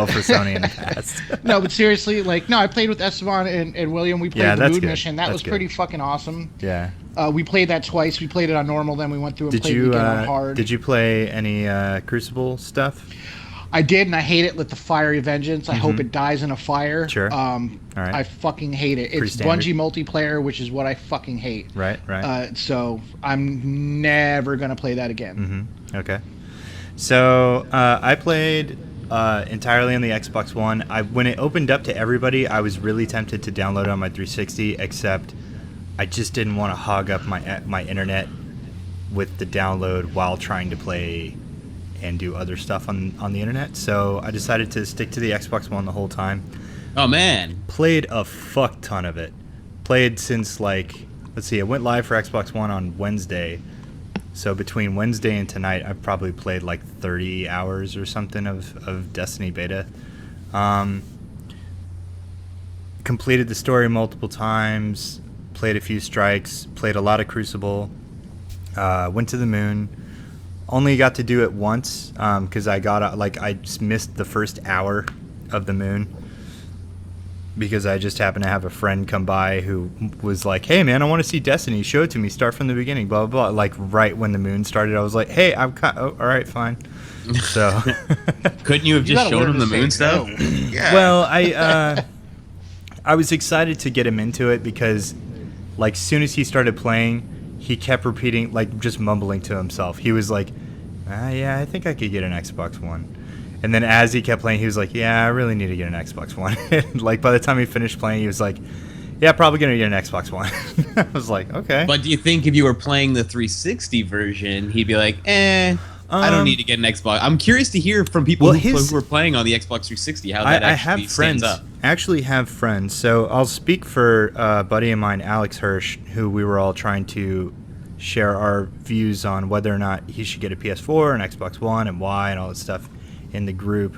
well for Sony in the past. No, but seriously, like, no, I played with Esteban and William. We played the moon mission. That was pretty fucking awesome. Yeah. We played that twice. We played it on normal, then we went through and played it again on hard. Did you play any Crucible stuff? I did, and I hate it with the Fiery Vengeance. I hope it dies in a fire. Sure. All right. I fucking hate it. It's Bungie multiplayer, which is what I fucking hate. Right. So I'm never going to play that again. Okay. So I played entirely on the Xbox One. When it opened up to everybody, I was really tempted to download it on my 360, except I just didn't want to hog up my internet with the download while trying to play and do other stuff on the internet. So I decided to stick to the Xbox One the whole time. Oh, man. Played a fuck ton of it. Played since, like, let's see, it went live for Xbox One on Wednesday. So between Wednesday and tonight, I've probably played like 30 hours or something of Destiny beta. Completed the story multiple times, played a few strikes, played a lot of Crucible, went to the moon. Only got to do it once because I just missed the first hour of the moon because I just happened to have a friend come by who was like, "Hey man, I want to see Destiny. Show it to me. Start from the beginning." Blah blah blah. Like right when the moon started, I was like, "Hey, all right, fine." So couldn't you have just shown him the moon stuff? Yeah. Well, I was excited to get him into it because, like, soon as he started playing, he kept repeating, like, just mumbling to himself. He was like, yeah, I think I could get an Xbox One. And then as he kept playing, he was like, yeah, I really need to get an Xbox One. Like, by the time he finished playing, he was like, yeah, probably going to get an Xbox One. I was like, okay. But do you think if you were playing the 360 version, he'd be like, I don't need to get an Xbox. I'm curious to hear from people who were playing on the Xbox 360 how that actually stands up. I actually have friends. So I'll speak for a buddy of mine, Alex Hirsch, who we were all trying to share our views on whether or not he should get a PS4 and Xbox One and why and all that stuff in the group.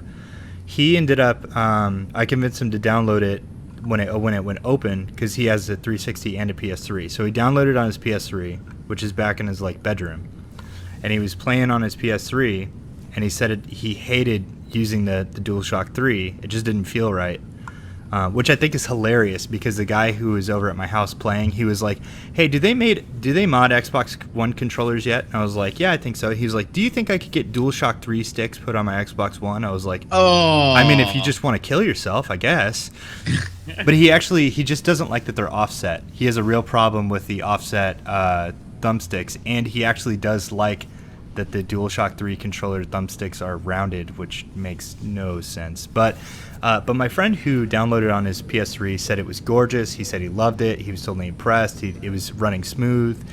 He ended up, I convinced him to download it when it went open because he has a 360 and a PS3. So he downloaded it on his PS3, which is back in his like bedroom. And he was playing on his PS3, and he said he hated using the DualShock 3. It just didn't feel right, which I think is hilarious because the guy who was over at my house playing, he was like, "Hey, do they mod Xbox One controllers yet?" And I was like, "Yeah, I think so." He was like, "Do you think I could get DualShock 3 sticks put on my Xbox One?" I was like, "Oh, I mean, if you just want to kill yourself, I guess." But he just doesn't like that they're offset. He has a real problem with the offset thumbsticks, and he actually does like that the DualShock 3 controller thumbsticks are rounded, which makes no sense. But my friend who downloaded on his PS3 said it was gorgeous. He said he loved it. He was totally impressed. It was running smooth.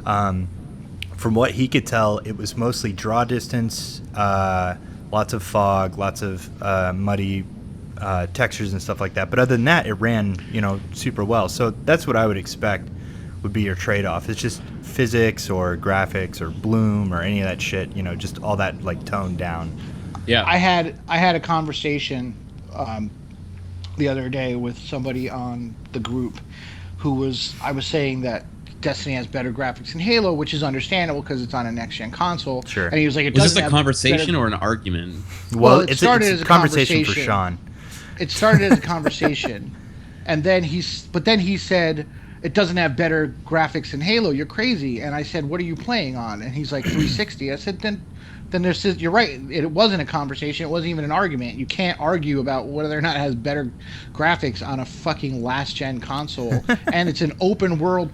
From what he could tell, it was mostly draw distance, lots of fog, lots of muddy textures and stuff like that. But other than that, it ran, super well. So that's what I would expect would be your trade-off. It's just physics or graphics or bloom or any of that shit, just all that like toned down. Yeah. I had a conversation the other day with somebody on the group I was saying that Destiny has better graphics than Halo, which is understandable because it's on a next-gen console. Sure. And he was like, was this a conversation or an argument? Well, it started as a conversation for Sean. It started as a conversation, and then he said, "It doesn't have better graphics than Halo. You're crazy." And I said, "What are you playing on?" And he's like, 360. I said, then you're right. It wasn't a conversation. It wasn't even an argument. You can't argue about whether or not it has better graphics on a fucking last gen console. And it's an open world,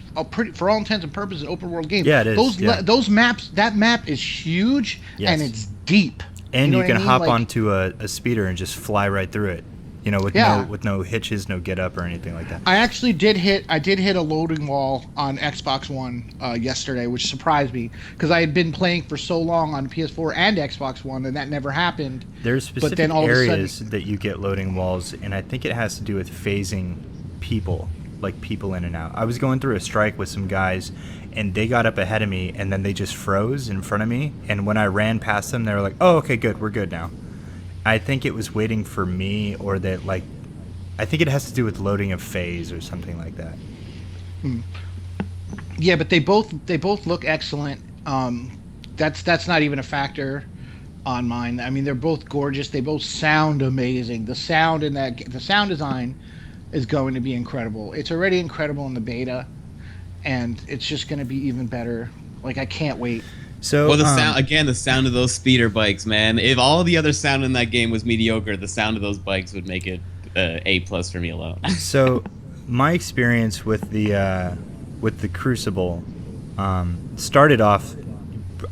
for all intents and purposes, an open world game. Yeah, it is. Those maps. That map is huge. Yes. And it's deep. And you can hop onto a speeder and just fly right through it. With no hitches, no get up or anything like that. I actually did hit a loading wall on Xbox One yesterday, which surprised me because I had been playing for so long on PS4 and Xbox One, and that never happened. There's specific areas that you get loading walls, and I think it has to do with phasing people in and out. I was going through a strike with some guys, and they got up ahead of me, and then they just froze in front of me. And when I ran past them, they were like, "Oh, okay, good, we're good now." I think it was waiting for me, or that I think it has to do with loading a phase or something like that. Yeah, but they both look excellent. That's not even a factor. on mine. I mean, they're both gorgeous. They both sound amazing. The sound design is going to be incredible. It's already incredible in the beta, and it's just going to be even better. Like, I can't wait. So, well, the sound of those speeder bikes, man. If all the other sound in that game was mediocre, the sound of those bikes would make it A+ for me alone. So, my experience with the Crucible started off.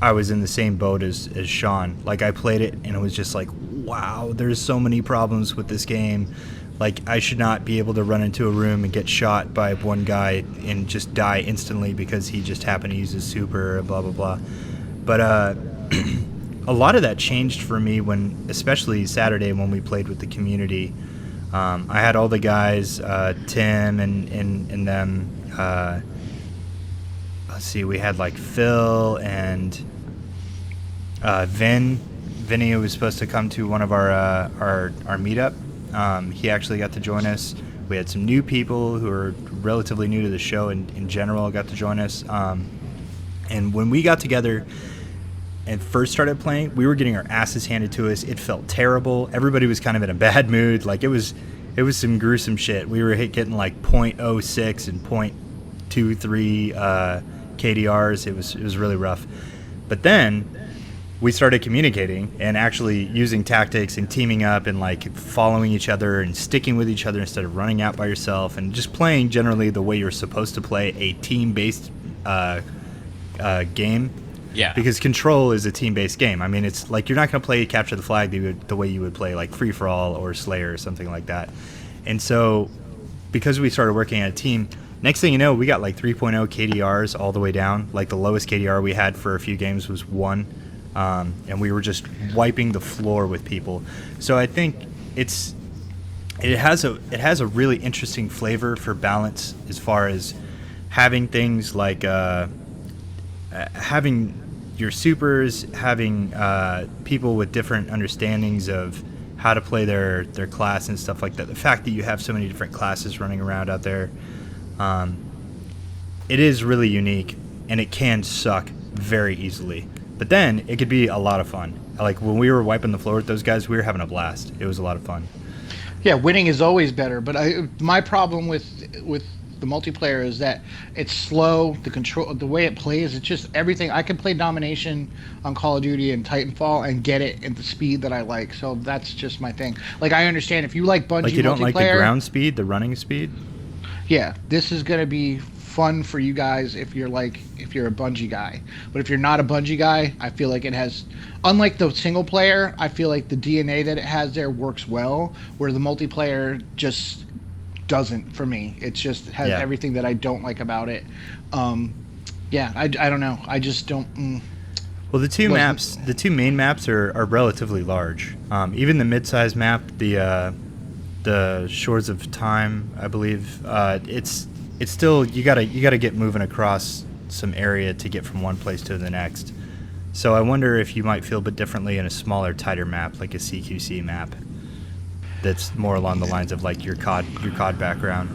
I was in the same boat as Sean. Like, I played it and it was just like, wow, there's so many problems with this game. Like, I should not be able to run into a room and get shot by one guy and just die instantly because he just happened to use his super, blah blah blah. But a lot of that changed for me when, especially Saturday when we played with the community. I had all the guys, Tim and them. Let's see, we had like Phil and Vinny was supposed to come to one of our meetup. He actually got to join us. We had some new people who are relatively new to the show in general got to join us. And when we got together and first started playing, we were getting our asses handed to us. It felt terrible. Everybody was kind of in a bad mood. Like, it was some gruesome shit. We were getting like 0.06 and 0.23 KDRs. It was really rough. But then we started communicating and actually using tactics and teaming up and like following each other and sticking with each other instead of running out by yourself and just playing generally the way you're supposed to play a team-based game. Yeah. Because Control is a team-based game. I mean, it's like you're not going to play Capture the Flag the way you would play like Free For All or Slayer or something like that. And so because we started working at a team, next thing you know, we got like 3.0 KDRs all the way down. Like the lowest KDR we had for a few games was 1. And we were just wiping the floor with people. So I think it has a really interesting flavor for balance as far as having things like having your supers, having people with different understandings of how to play their class and stuff like that. The fact that you have so many different classes running around out there, it is really unique, and it can suck very easily. But then it could be a lot of fun. Like when we were wiping the floor with those guys, we were having a blast. It was a lot of fun. Yeah, winning is always better. But my problem with the multiplayer is that it's slow. The way it plays, it's just everything. I can play Domination on Call of Duty and Titanfall and get it at the speed that I like. So that's just my thing. Like, I understand if you like Bungie multiplayer. Like, you don't like the ground speed, the running speed? Yeah, this is gonna be fun for you guys if you're a Bungie guy. But if you're not a Bungie guy, I feel like it has, unlike the single player, I feel like the DNA that it has there works well, where the multiplayer just doesn't for me. It just has everything that I don't like about it. I don't know. I just don't. Well, the two main maps are relatively large. Even the mid-sized map, the Shores of Time, I believe, it's still you gotta get moving across some area to get from one place to the next. So I wonder if you might feel a bit differently in a smaller, tighter map like a CQC map. That's more along the lines of like your COD background.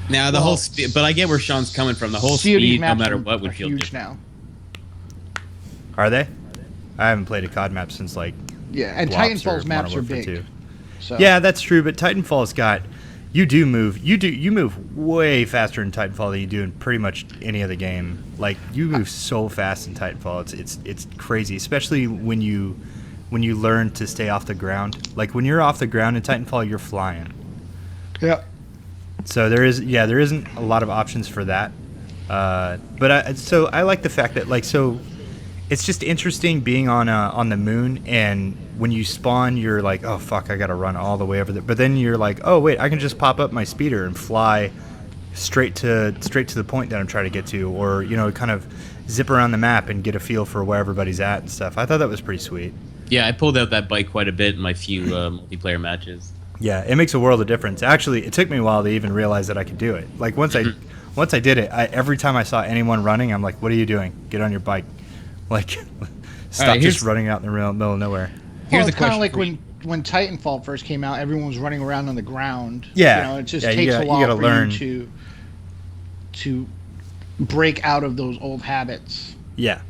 Now the whole speed, but I get where Sean's coming from. The whole speed, no matter what, would feel different. Now. Are they? I haven't played a COD map since like and Titanfall's maps are big. So. Yeah, that's true. But Titanfall's got you move way faster in Titanfall than you do in pretty much any other game. Like, you move so fast in Titanfall, it's crazy. Especially when you learn to stay off the ground. Like when you're off the ground in Titanfall, you're flying. Yeah. So there isn't a lot of options for that. But I like the fact that it's just interesting being on the moon, and when you spawn, you're like, oh fuck, I gotta run all the way over there. But then you're like, oh wait, I can just pop up my speeder and fly straight to the point that I'm trying to get to, or kind of zip around the map and get a feel for where everybody's at and stuff. I thought that was pretty sweet. Yeah, I pulled out that bike quite a bit in my few multiplayer matches. Yeah, it makes a world of difference. Actually, it took me a while to even realize that I could do it. Like once I did it, every time I saw anyone running, I'm like, what are you doing? Get on your bike. Like, stop just running out in the middle of nowhere. Here's it's kind of like when Titanfall first came out, everyone was running around on the ground. Yeah, it just takes a while for you to break out of those old habits. Yeah.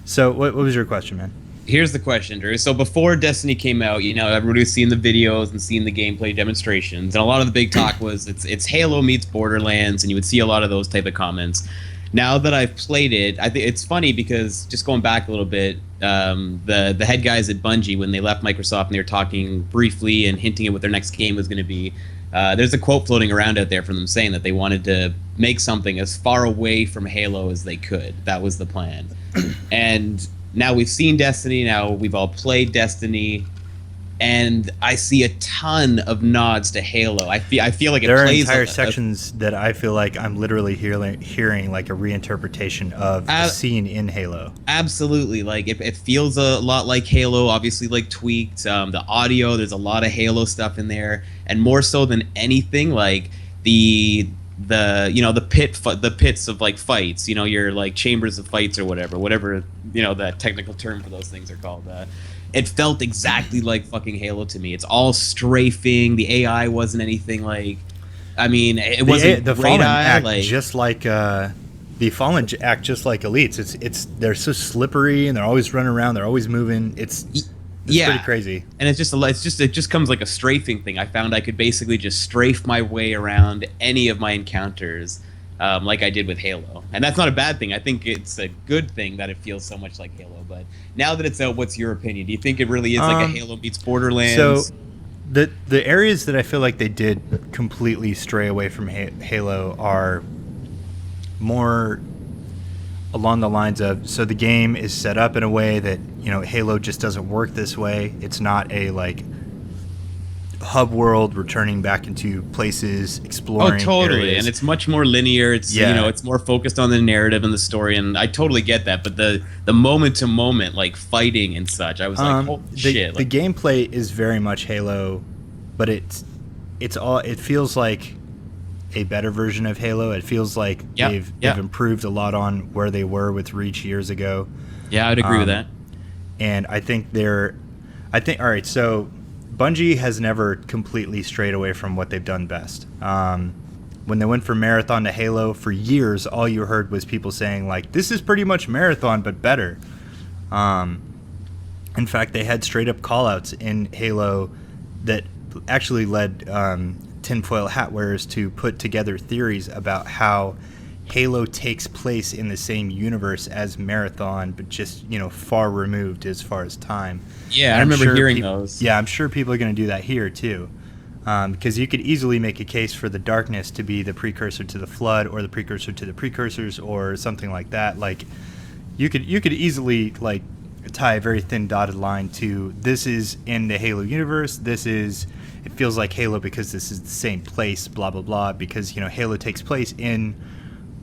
So, what was your question, man? Here's the question, Drew. So before Destiny came out, everybody was seeing the videos and seeing the gameplay demonstrations, and a lot of the big talk was it's Halo meets Borderlands, and you would see a lot of those type of comments. Now that I've played it, I think it's funny because just going back a little bit, the head guys at Bungie, when they left Microsoft and they were talking briefly and hinting at what their next game was going to be, there's a quote floating around out there from them saying that they wanted to make something as far away from Halo as they could. That was the plan. And now we've seen Destiny, now we've all played Destiny, and I see a ton of nods to Halo. I feel like there are entire sections that I feel like I'm literally hearing like a reinterpretation of the scene in Halo. Absolutely, like it feels a lot like Halo. Obviously, like tweaked. The audio, there's a lot of Halo stuff in there, and more so than anything, like the pits of like fights. Your like chambers of fights or whatever that technical term for those things are called. It felt exactly like fucking Halo to me. It's all strafing. The AI wasn't anything like. I mean, it wasn't the Fallen act just like the Fallen act just like Elites. They're so slippery and they're always running around. They're always moving. It's pretty crazy. And it just comes like a strafing thing. I found I could basically just strafe my way around any of my encounters, like I did with Halo. And that's not a bad thing. I think it's a good thing that it feels so much like Halo. But now that it's out, what's your opinion? Do you think it really is like a Halo meets Borderlands? So the areas that I feel like they did completely stray away from Halo are more along the lines of, so the game is set up in a way that, Halo just doesn't work this way. It's not a like hub world returning back into places, exploring. Oh, totally. areas. And it's much more linear. It's it's more focused on the narrative and the story, and I totally get that. But the moment to moment like fighting and such, I was like, oh shit. The gameplay is very much Halo, but it feels like a better version of Halo. It feels like they've improved a lot on where they were with Reach years ago. Yeah, I'd agree with that. And I think all right, so Bungie has never completely strayed away from what they've done best. When they went from Marathon to Halo, for years, all you heard was people saying, like, this is pretty much Marathon, but better. In fact, they had straight-up call-outs in Halo that actually led tinfoil hat wearers to put together theories about how Halo takes place in the same universe as Marathon, but just, far removed as far as time. Yeah, I remember hearing those. Yeah, I'm sure people are going to do that here, too. Because you could easily make a case for the darkness to be the precursor to the Flood, or the precursor to the precursors, or something like that. Like, you could easily, like, tie a very thin dotted line to, this is in the Halo universe, it feels like Halo because this is the same place, blah, blah, blah, because, Halo takes place in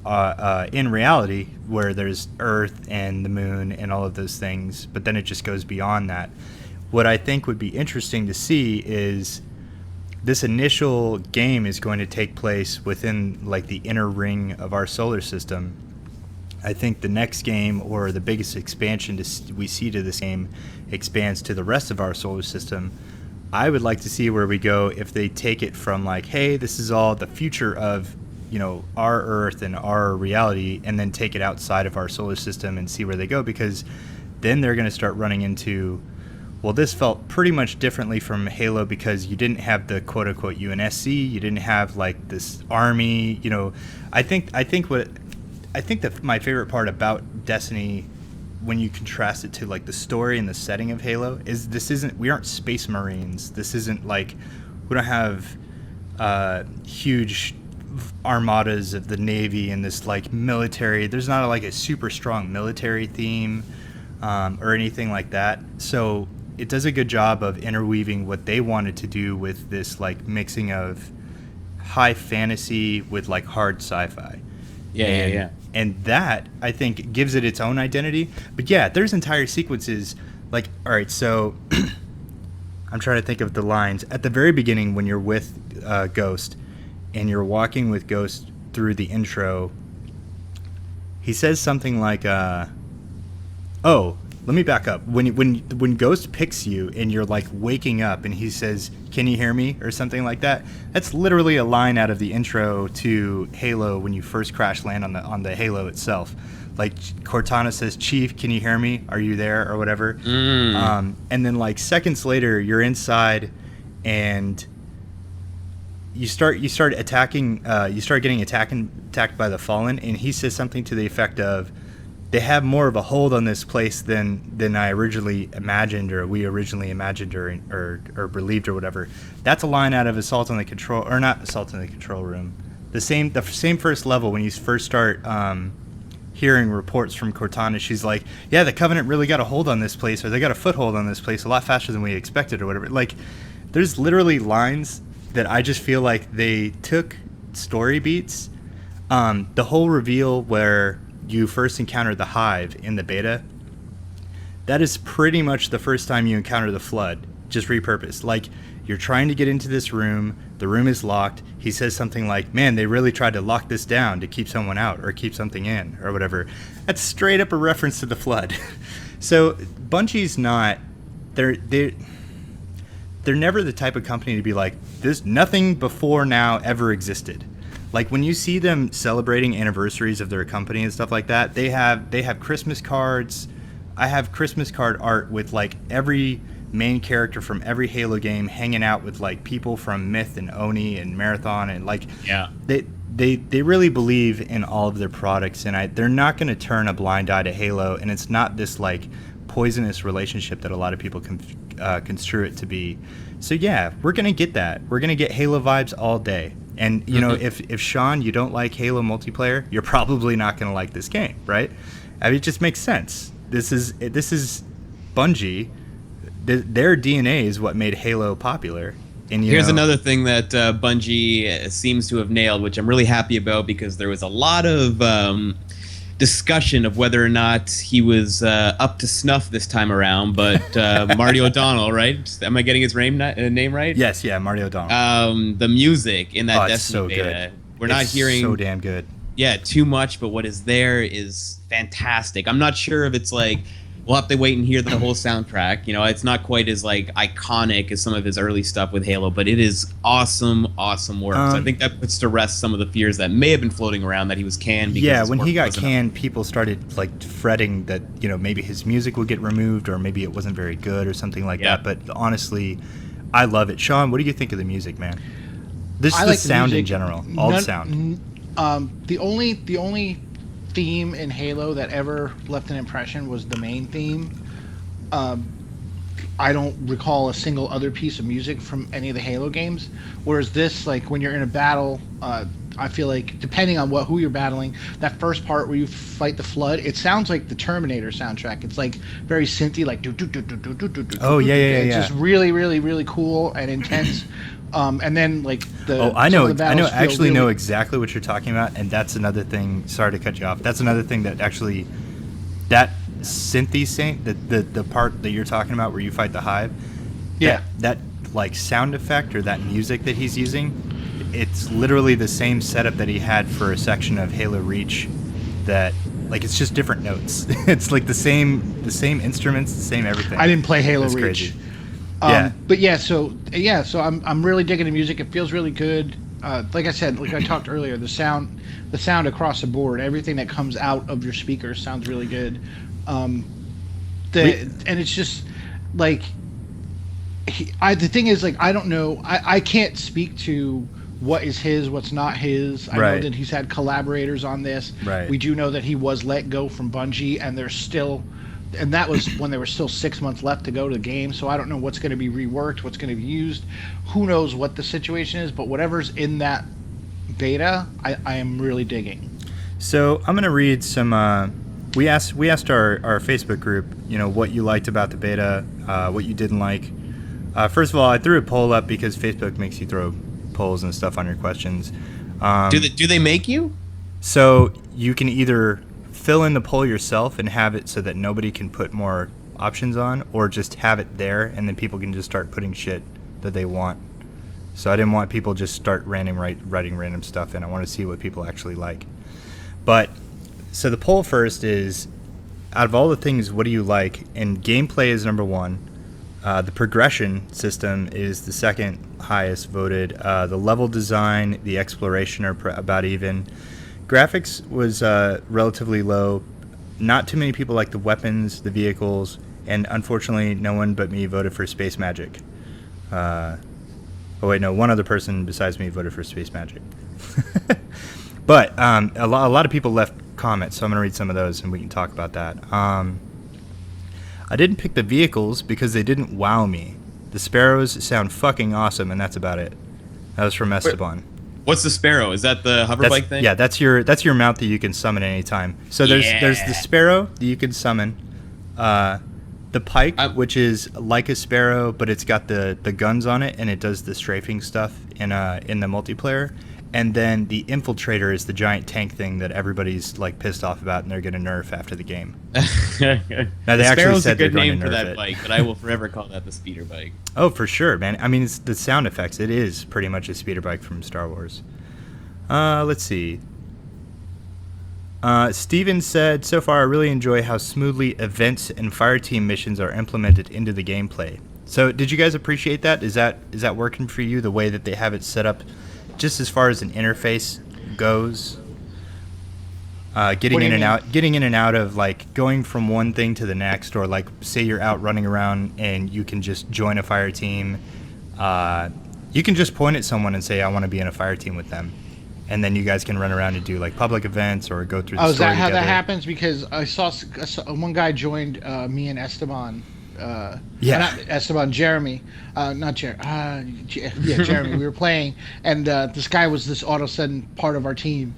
reality, where there's Earth and the moon and all of those things, but then it just goes beyond that. What I think would be interesting to see is this initial game is going to take place within like the inner ring of our solar system. I think the next game, or the biggest expansion we see to this game, expands to the rest of our solar system. I would like to see where we go if they take it from like, hey, this is all the future of our Earth and our reality, and then take it outside of our solar system and see where they go, because then they're going to start running into, well, this felt pretty much differently from Halo because you didn't have the quote-unquote UNSC, you didn't have like this army, I think that my favorite part about Destiny, when you contrast it to like the story and the setting of Halo, is we aren't Space Marines. This isn't like, we don't have huge armadas of the Navy and this like military. There's not like a super strong military theme or anything like that. So it does a good job of interweaving what they wanted to do with this like mixing of high fantasy with like hard sci-fi. Yeah. And that, I think, gives it its own identity. But yeah, there's entire sequences like, all right, so I'm trying to think of the lines at the very beginning when you're with Ghost and you're walking with Ghost through the intro. He says something like, let me back up. When Ghost picks you and you're like waking up and he says, "Can you hear me?" or something like that, that's literally a line out of the intro to Halo when you first crash land on the Halo itself. like Cortana says, "Chief, can you hear me? Are you there?" or whatever. And then like seconds later, you're inside, and you start attacking. You start getting attacked by the Fallen, and he says something to the effect of, "They have more of a hold on this place than I originally imagined, or we originally imagined, or believed, or whatever." That's a line out of Assault on the Control, or not Assault on the Control Room. The same first level when you first start hearing reports from Cortana. She's like, "Yeah, the Covenant really got a hold on this place, or they got a foothold on this place a lot faster than we expected," or whatever. Like, there's literally lines that I just feel like they took story beats. The whole reveal where you first encounter the Hive in the beta, that is pretty much the first time you encounter the Flood, just repurposed. Like, you're trying to get into this room, the room is locked. He says something like, "Man, they really tried to lock this down to keep someone out or keep something in," or whatever. That's straight up a reference to the Flood. So Bungie's not, they're never the type of company to be like, "This nothing before now ever existed." Like, when you see them celebrating anniversaries of their company and stuff like that, they have Christmas cards. I have Christmas card art with like every main character from every Halo game hanging out with like people from Myth and Oni and Marathon, and like, yeah, they really believe in all of their products, and they're not going to turn a blind eye to Halo, and it's not this like poisonous relationship that a lot of people construe it to be. So yeah, we're going to get that. We're going to get Halo vibes all day. And, you know, if Sean, you don't like Halo multiplayer, you're probably not going to like this game, right? I mean, it just makes sense. This is Bungie. Their DNA is what made Halo popular. And here's another thing that Bungie seems to have nailed, which I'm really happy about, because there was a lot of discussion of whether or not he was up to snuff this time around. But Marty O'Donnell, right? Am I getting his name right? Yes, yeah, Marty O'Donnell. The music in that Destiny so beta, good. We're not hearing so damn good. Yeah, too much, but what is there is fantastic. I'm not sure if it's like, we'll have to wait and hear the whole soundtrack. You know, it's not quite as like iconic as some of his early stuff with Halo, but it is awesome work. So I think that puts to rest some of the fears that may have been floating around that he was canned. Because yeah, when he got canned, people started like fretting that, you know, maybe his music would get removed, or maybe it wasn't very good or something like that. But honestly, I love it. Sean, what do you think of the music, man? This is the sound in general, all the sound. The only theme in Halo that ever left an impression was the main theme. I don't recall a single other piece of music from any of the Halo games. Whereas this, like when you're in a battle, I feel like depending on who you're battling, that first part where you fight the Flood, it sounds like the Terminator soundtrack. It's like very synthy, like do do do do do do do. Oh yeah. It's just really cool and intense. And then like I actually know exactly what you're talking about, and that's another thing. Sorry to cut you off. That's another thing that actually, that synthy sync, the part that you're talking about where you fight the Hive, that like sound effect or that music that he's using, it's literally the same setup that he had for a section of Halo Reach. That like it's just different notes. It's like the same instruments, the same everything. I didn't play Halo Reach. Crazy. But so I'm really digging the music. It feels really good. Like I said, like I talked earlier, the sound across the board, everything that comes out of your speakers sounds really good. And it's just like the thing is, like, I don't know, I can't speak to what is his, what's not his. I know that he's had collaborators on this. Right. We do know that he was let go from Bungie, and there's still. And that was when there were still 6 months left to go to the game, so I don't know what's going to be reworked, what's going to be used. Who knows what the situation is, but whatever's in that beta, I am really digging. So I'm going to read some... we asked our Facebook group, you know, what you liked about the beta, what you didn't like. First of all, I threw a poll up because Facebook makes you throw polls and stuff on your questions. Do they make you? So you can either fill in the poll yourself and have it so that nobody can put more options on, or just have it there and then people can just start putting shit that they want. So I didn't want people just start writing random stuff in. I want to see what people actually like. But so the poll first is, out of all the things, what do you like? And gameplay is number one. The progression system is the second highest voted. The level design, the exploration are about even. Graphics was relatively low. not too many people like the weapons, the vehicles, and unfortunately, no one but me voted for Space Magic. Oh wait, no, one other person besides me voted for Space Magic. But a lot of people left comments, so I'm going to read some of those and we can talk about that. I didn't pick the vehicles because they didn't wow me. The Sparrows sound fucking awesome, and that's about it. That was from Esteban. What's the Sparrow? Is that the hover bike thing? Yeah, that's your mount that you can summon at any time. So there's the Sparrow that you can summon. The Pike, which is like a Sparrow, but it's got the guns on it, and it does the strafing stuff in the multiplayer. And then the Infiltrator is the giant tank thing that everybody's like pissed off about, and they're going to nerf after the game. Now they actually said they're going to nerf it. Sparrow's a good name for that bike, but I will forever call that the speeder bike. Oh, for sure, man. I mean, it's the sound effects. It is pretty much a speeder bike from Star Wars. Let's see. Steven said, so far I really enjoy how smoothly events and fireteam missions are implemented into the gameplay. So did you guys appreciate that? Is that working for you, the way that they have it set up, just as far as an interface goes? Getting in and out of like going from one thing to the next, or like say you're out running around and you can just join a fire team. You can just point at someone and say, I want to be in a fire team with them. And then you guys can run around and do like public events or go through the story together. Is that how that happens? Because I saw one guy joined me and Esteban. Not Esteban, Jeremy. Not Jeremy. Jeremy. We were playing, and this guy was this all of a sudden part of our team.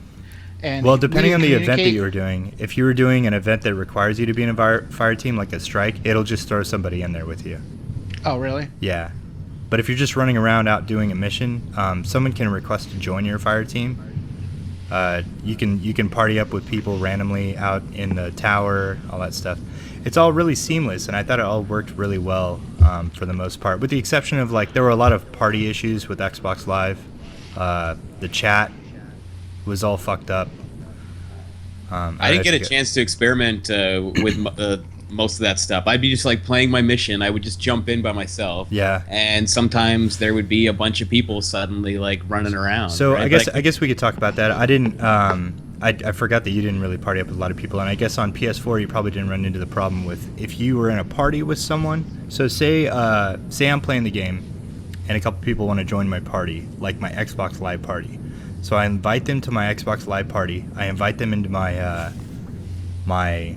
And well, depending on the event that you were doing, if you were doing an event that requires you to be in a fire team, like a strike, it'll just throw somebody in there with you. Oh, really? Yeah. But if you're just running around out doing a mission, someone can request to join your fire team. You can party up with people randomly out in the tower, all that stuff. It's all really seamless, and I thought it all worked really well for the most part, with the exception of like there were a lot of party issues with Xbox Live. The chat was all fucked up. I didn't get a chance to experiment with most of that stuff. I'd be just like playing my mission. I would just jump in by myself. Yeah. And sometimes there would be a bunch of people suddenly like running around. So right? I guess we could talk about that. I didn't. I forgot that you didn't really party up with a lot of people, and I guess on PS4 you probably didn't run into the problem with if you were in a party with someone. So say I'm playing the game, and a couple people want to join my party, like my Xbox Live party. So I invite them to my Xbox Live party. I invite them into my my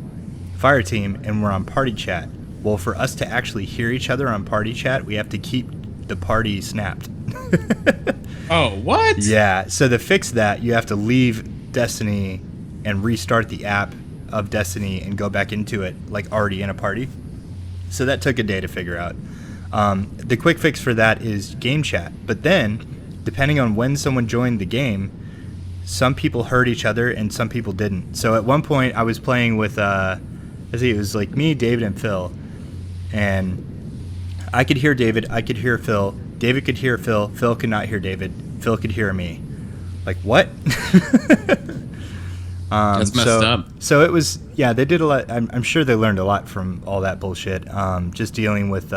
fire team, and we're on party chat. Well, for us to actually hear each other on party chat, we have to keep the party snapped. Oh, what? Yeah, so to fix that, you have to leave Destiny and restart the app of Destiny and go back into it, like already in a party. So that took a day to figure out. The quick fix for that is game chat. But then, depending on when someone joined the game, some people heard each other and some people didn't. So at one point, I was playing with, it was like me, David, and Phil. And I could hear David, I could hear Phil. David could hear Phil. Phil could not hear David. Phil could hear me. Like, what? That's messed up. So it was, yeah, they did a lot. I'm sure they learned a lot from all that bullshit. Just dealing with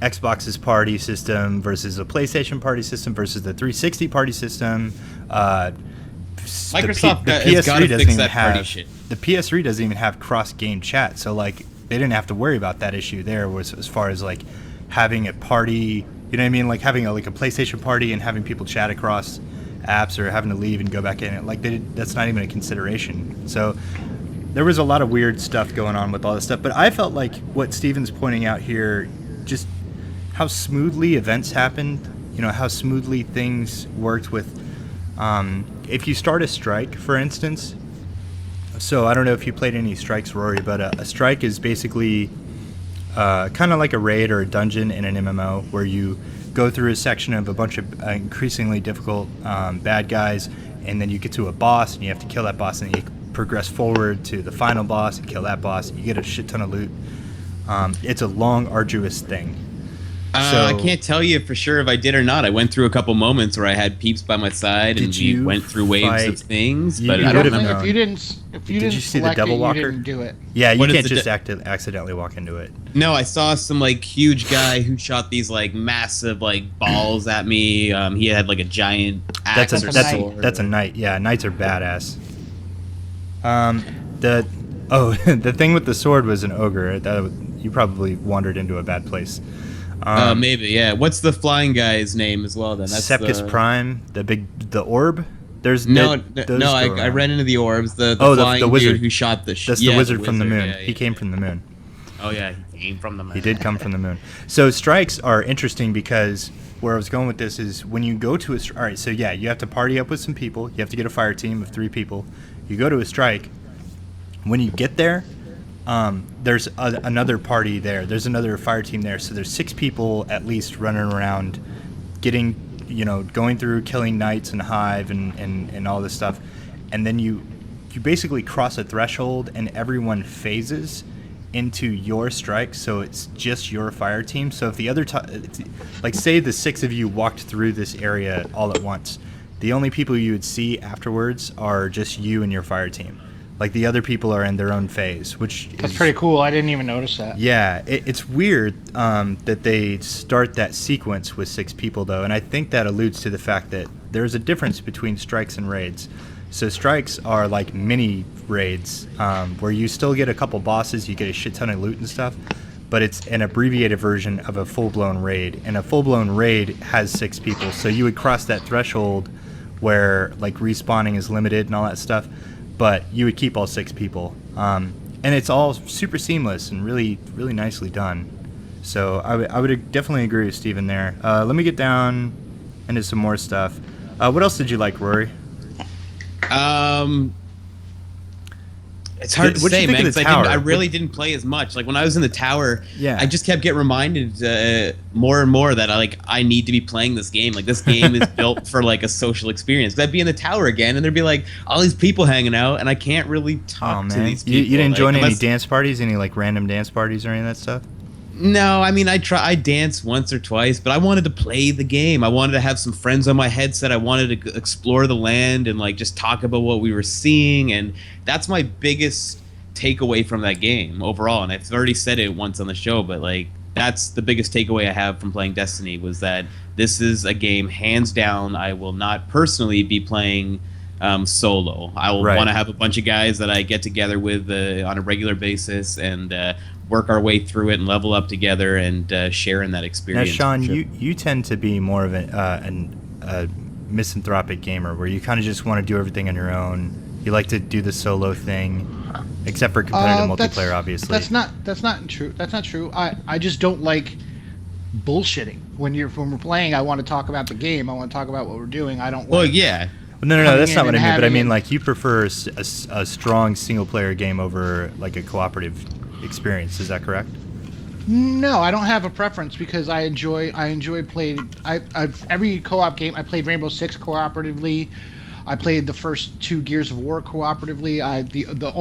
Xbox's party system versus a PlayStation party system versus the 360 party system. Microsoft has got to fix that party shit. The PS3 doesn't even have cross-game chat, so like they didn't have to worry about that issue there. Was as far as like having a party, you know what I mean, like having a PlayStation party and having people chat across apps, or having to leave and go back in it. Like that's not even a consideration. So there was a lot of weird stuff going on with all this stuff. But I felt like what Steven's pointing out here, just how smoothly events happened. You know, how smoothly things worked with. If you start a strike, for instance, so I don't know if you played any strikes, Rory, but a strike is basically kind of like a raid or a dungeon in an MMO where you go through a section of a bunch of increasingly difficult bad guys, and then you get to a boss, and you have to kill that boss, and you progress forward to the final boss and kill that boss, and you get a shit ton of loot. It's a long, arduous thing. So I can't tell you for sure if I did or not. I went through a couple moments where I had peeps by my side and did we you went through waves of fight? things, You, but you I You don't would have definitely, remember. if you Did didn't you see the select it, Devil you Walker? didn't do it. Yeah, you What is can't the just accidentally walk into it. No, I saw some like huge guy who shot these like massive like balls at me. He had like a giant axe That's or a knight. sword. that's a knight. Yeah, knights are badass. The the thing with the sword was an ogre. You probably wandered into a bad place. Maybe, yeah. What's the flying guy's name as well? Then that's Sepkus the Prime, the orb. There's no, those no. go I around. ran into the orbs. The Oh, the flying wizard. dude who shot the That's the yeah, wizard from the moon. Yeah, He yeah, came yeah. from the moon. Oh yeah, he came from the moon. He did come from the moon. So strikes are interesting because where I was going with this is when you go to all right. So yeah, you have to party up with some people. You have to get a fire team of 3 people. You go to a strike. When you get there, there's another party there. There's another fire team there. So there's 6 people at least running around, getting, going through, killing knights and hive and all this stuff. And then you basically cross a threshold and everyone phases into your strike. So it's just your fire team. So if the other, like say the 6 of you walked through this area all at once, the only people you would see afterwards are just you and your fire team. Like the other people are in their own phase, which That's is pretty cool. I didn't even notice that. yeah. It's weird that they start that sequence with 6 people though, and I think that alludes to the fact that there's a difference between strikes and raids. So strikes are like mini raids where you still get a couple bosses, you get a shit ton of loot and stuff, but it's an abbreviated version of a full-blown raid, and a full-blown raid has 6 people. So you would cross that threshold where like respawning is limited and all that stuff, but you would keep all 6 people, and it's all super seamless and really, really nicely done. So I would definitely agree with Steven there. Let me get down into some more stuff. What else did you like, Rory? It's hard to What'd you say, think man. of the 'Cause tower? I really didn't play as much. Like when I was in the tower, Yeah. I just kept getting reminded more and more that I need to be playing this game. Like this game is built for like a social experience. 'Cause I'd be in the tower again, and there'd be like all these people hanging out, and I can't really talk to these people. You didn't like, join any unless- dance parties, any like random dance parties or any of that stuff? No, I mean I danced once or twice, but I wanted to play the game. I wanted to have some friends on my headset. I wanted to explore the land and like just talk about what we were seeing, and that's my biggest takeaway from that game overall. And I've already said it once on the show, but like that's the biggest takeaway I have from playing Destiny was that this is a game hands down I will not personally be playing solo. I will Right. want to have a bunch of guys that I get together with on a regular basis and work our way through it and level up together and share in that Now, experience. Sean, for sure. you tend to be more of a misanthropic gamer where you kind of just want to do everything on your own. You like to do the solo thing, except for competitive multiplayer, obviously. That's not true. That's not true. I just don't like bullshitting. When we're playing, I want to talk about the game. I want to talk about what we're doing. I don't. Well, like yeah. No, coming that's in not what I and mean. But I having mean, it- like, you prefer a strong single player game over like a cooperative experience. Is that correct? No, I don't have a preference because I enjoy playing. Every co-op game I played Rainbow Six cooperatively. I played the first 2 Gears of War cooperatively.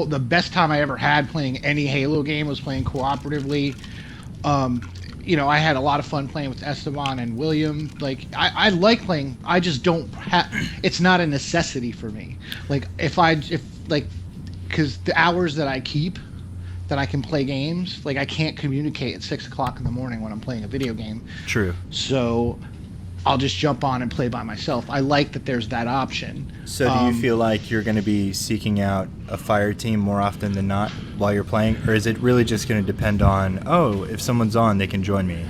The best time I ever had playing any Halo game was playing cooperatively. I had a lot of fun playing with Esteban and William. Like I like playing. I just don't have. It's not a necessity for me. Like because the hours that I keep, that I can play games. Like I can't communicate at 6 o'clock in the morning when I'm playing a video game. True. So I'll just jump on and play by myself. I like that there's that option. So do you feel like you're going to be seeking out a fire team more often than not while you're playing? Or is it really just going to depend on, if someone's on, they can join me?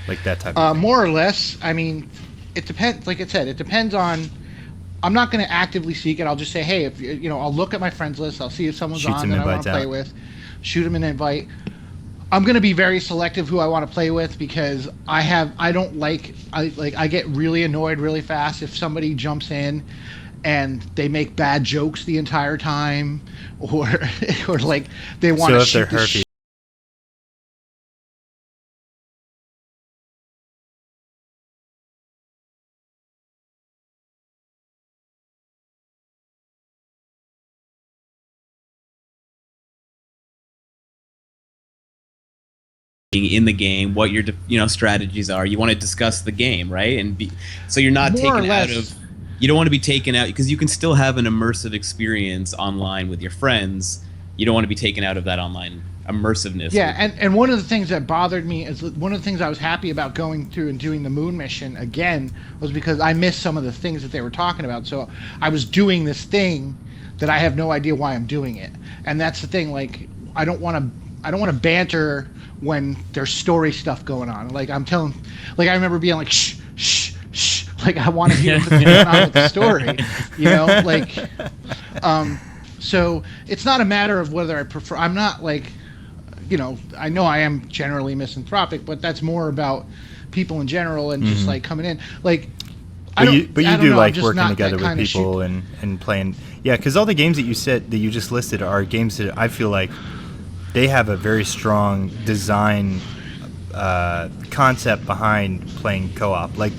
Like that type of thing? More or less. I mean, it depends. Like I said, it depends on. I'm not going to actively seek it. I'll just say, hey, if I'll look at my friends list. I'll see if someone's Shoot on some that I want invites to play out. with. Shoot them an invite. I'm going to be very selective who I want to play with because I get really annoyed really fast if somebody jumps in and they make bad jokes the entire time, or like they want So to if they're shoot the herpy, in the game, what your strategies are. You want to discuss the game, right? So you're not taken out of. You don't want to be taken out because you can still have an immersive experience online with your friends. You don't want to be taken out of that online immersiveness. Yeah, and one of the things that bothered me is one of the things I was happy about going through and doing the moon mission again was because I missed some of the things that they were talking about. So I was doing this thing that I have no idea why I'm doing it, and that's the thing. Like I don't want to banter when there's story stuff going on. Like I remember being like shh shh shh. Like I want to hear what's going on with the story, like. So it's not a matter of whether I prefer. I'm not like. I know I am generally misanthropic, but that's more about people in general and just like coming in. Like, but you do like working together with people and playing. Yeah, because all the games that you said that you just listed are games that I feel like they have a very strong design concept behind playing co-op. Like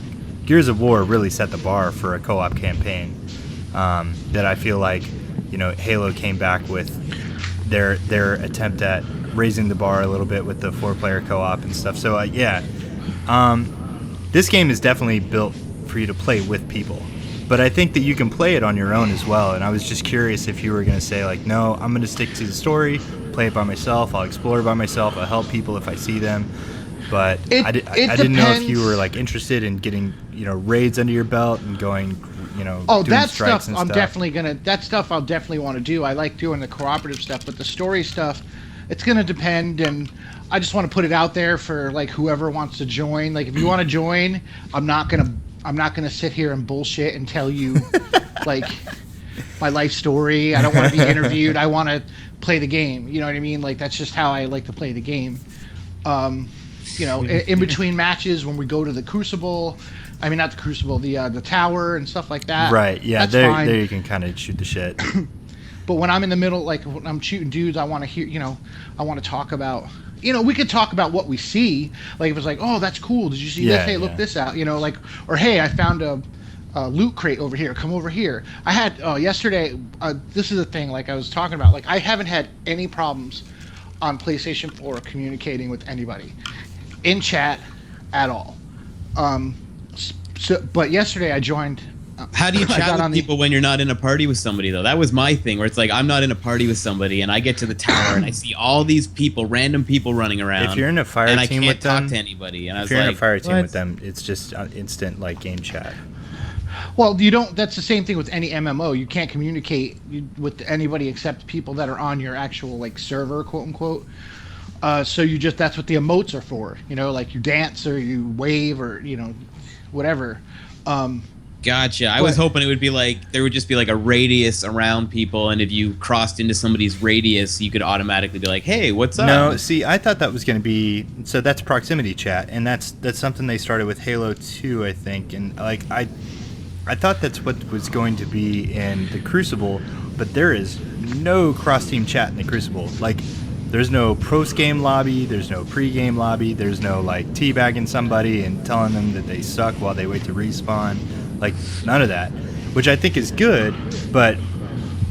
Gears of War really set the bar for a co-op campaign that I feel like Halo came back with their attempt at raising the bar a little bit with the 4-player co-op and stuff. So this game is definitely built for you to play with people, but I think that you can play it on your own as well. And I was just curious if you were going to say like, no, I'm going to stick to the story, play it by myself, I'll explore it by myself, I'll help people if I see them. But I didn't know if you were like interested in getting raids under your belt and going doing that strikes stuff and I'm stuff. definitely gonna I'll definitely want to do. I like doing the cooperative stuff, but the story stuff, it's gonna depend, and I just want to put it out there for like whoever wants to join. Like if you want to join, I'm not gonna sit here and bullshit and tell you like my life story. I don't want to be interviewed. I want to play the game. You know what I mean? Like that's just how I like to play the game. In between matches when we go to the Crucible. I mean, not the Crucible, the tower and stuff like that. Right, yeah, there you can kind of shoot the shit. But when I'm in the middle, like when I'm shooting dudes, I want to hear, I want to talk about, we could talk about what we see. Like if it's like, oh, that's cool. Did you see this? Hey, look this out. Or hey, I found a loot crate over here. Come over here. I had yesterday. This is the thing. Like I was talking about. Like I haven't had any problems on PlayStation 4 communicating with anybody in chat at all. But yesterday I joined. How do you chat with people when you're not in a party with somebody, though? That was my thing, where it's like I'm not in a party with somebody, and I get to the tower and I see all these people, random people running around. If you're in a fire team with them, I can't talk to anybody. And if you're in a fire team with them, it's just instant like game chat. Well, you don't. That's the same thing with any MMO. You can't communicate with anybody except people that are on your actual like server, quote unquote. So that's what the emotes are for. Like you dance or you wave or whatever. Gotcha. I was hoping it would be like there would just be like a radius around people, and if you crossed into somebody's radius, you could automatically be like, "Hey, what's up?" No, see, I thought that was going to be that's proximity chat, and that's something they started with Halo 2, I think, and like I thought that's what was going to be in the Crucible, but there is no cross-team chat in the Crucible. Like there's no post-game lobby, there's no pre-game lobby, there's no like teabagging somebody and telling them that they suck while they wait to respawn. Like none of that, which I think is good. But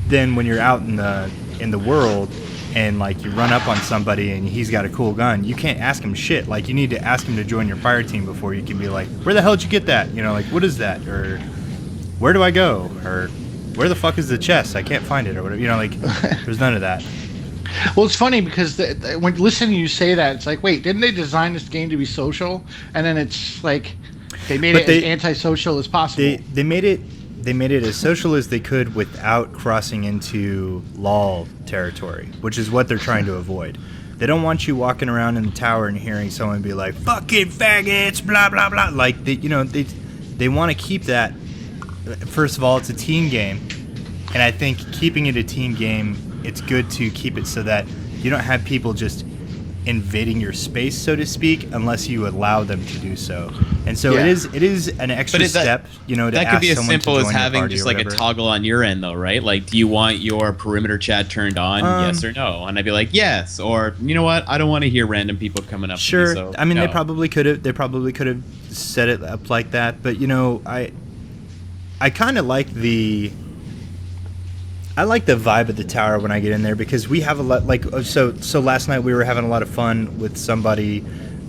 then when you're out in the world and like you run up on somebody and he's got a cool gun, you can't ask him shit. Like you need to ask him to join your fire team before you can be like, where the hell did you get that? Like what is that? Or where do I go? Or where the fuck is the chest? I can't find it or whatever. Like there's none of that. Well, it's funny because when listening to you say that, it's like, wait, didn't they design this game to be social? And then it's like they made it as antisocial as possible. They made it as social as they could without crossing into LOL territory, which is what they're trying to avoid. They don't want you walking around in the tower and hearing someone be like, "Fucking faggots," blah blah blah. Like they want to keep that. First of all, it's a team game, and I think keeping it a team game, it's good to keep it so that you don't have people just invading your space, so to speak, unless you allow them to do so. And so it is an extra step, to that could be as simple as having having just like a toggle on your end, though, right? Like, do you want your perimeter chat turned on, yes or no? And I'd be like, yes, or you know what, I don't want to hear random people coming up to me, so I mean, no. they probably could have set it up like that, but I kind of like I like the vibe of the tower when I get in there because we have a lot. Like so last night we were having a lot of fun with somebody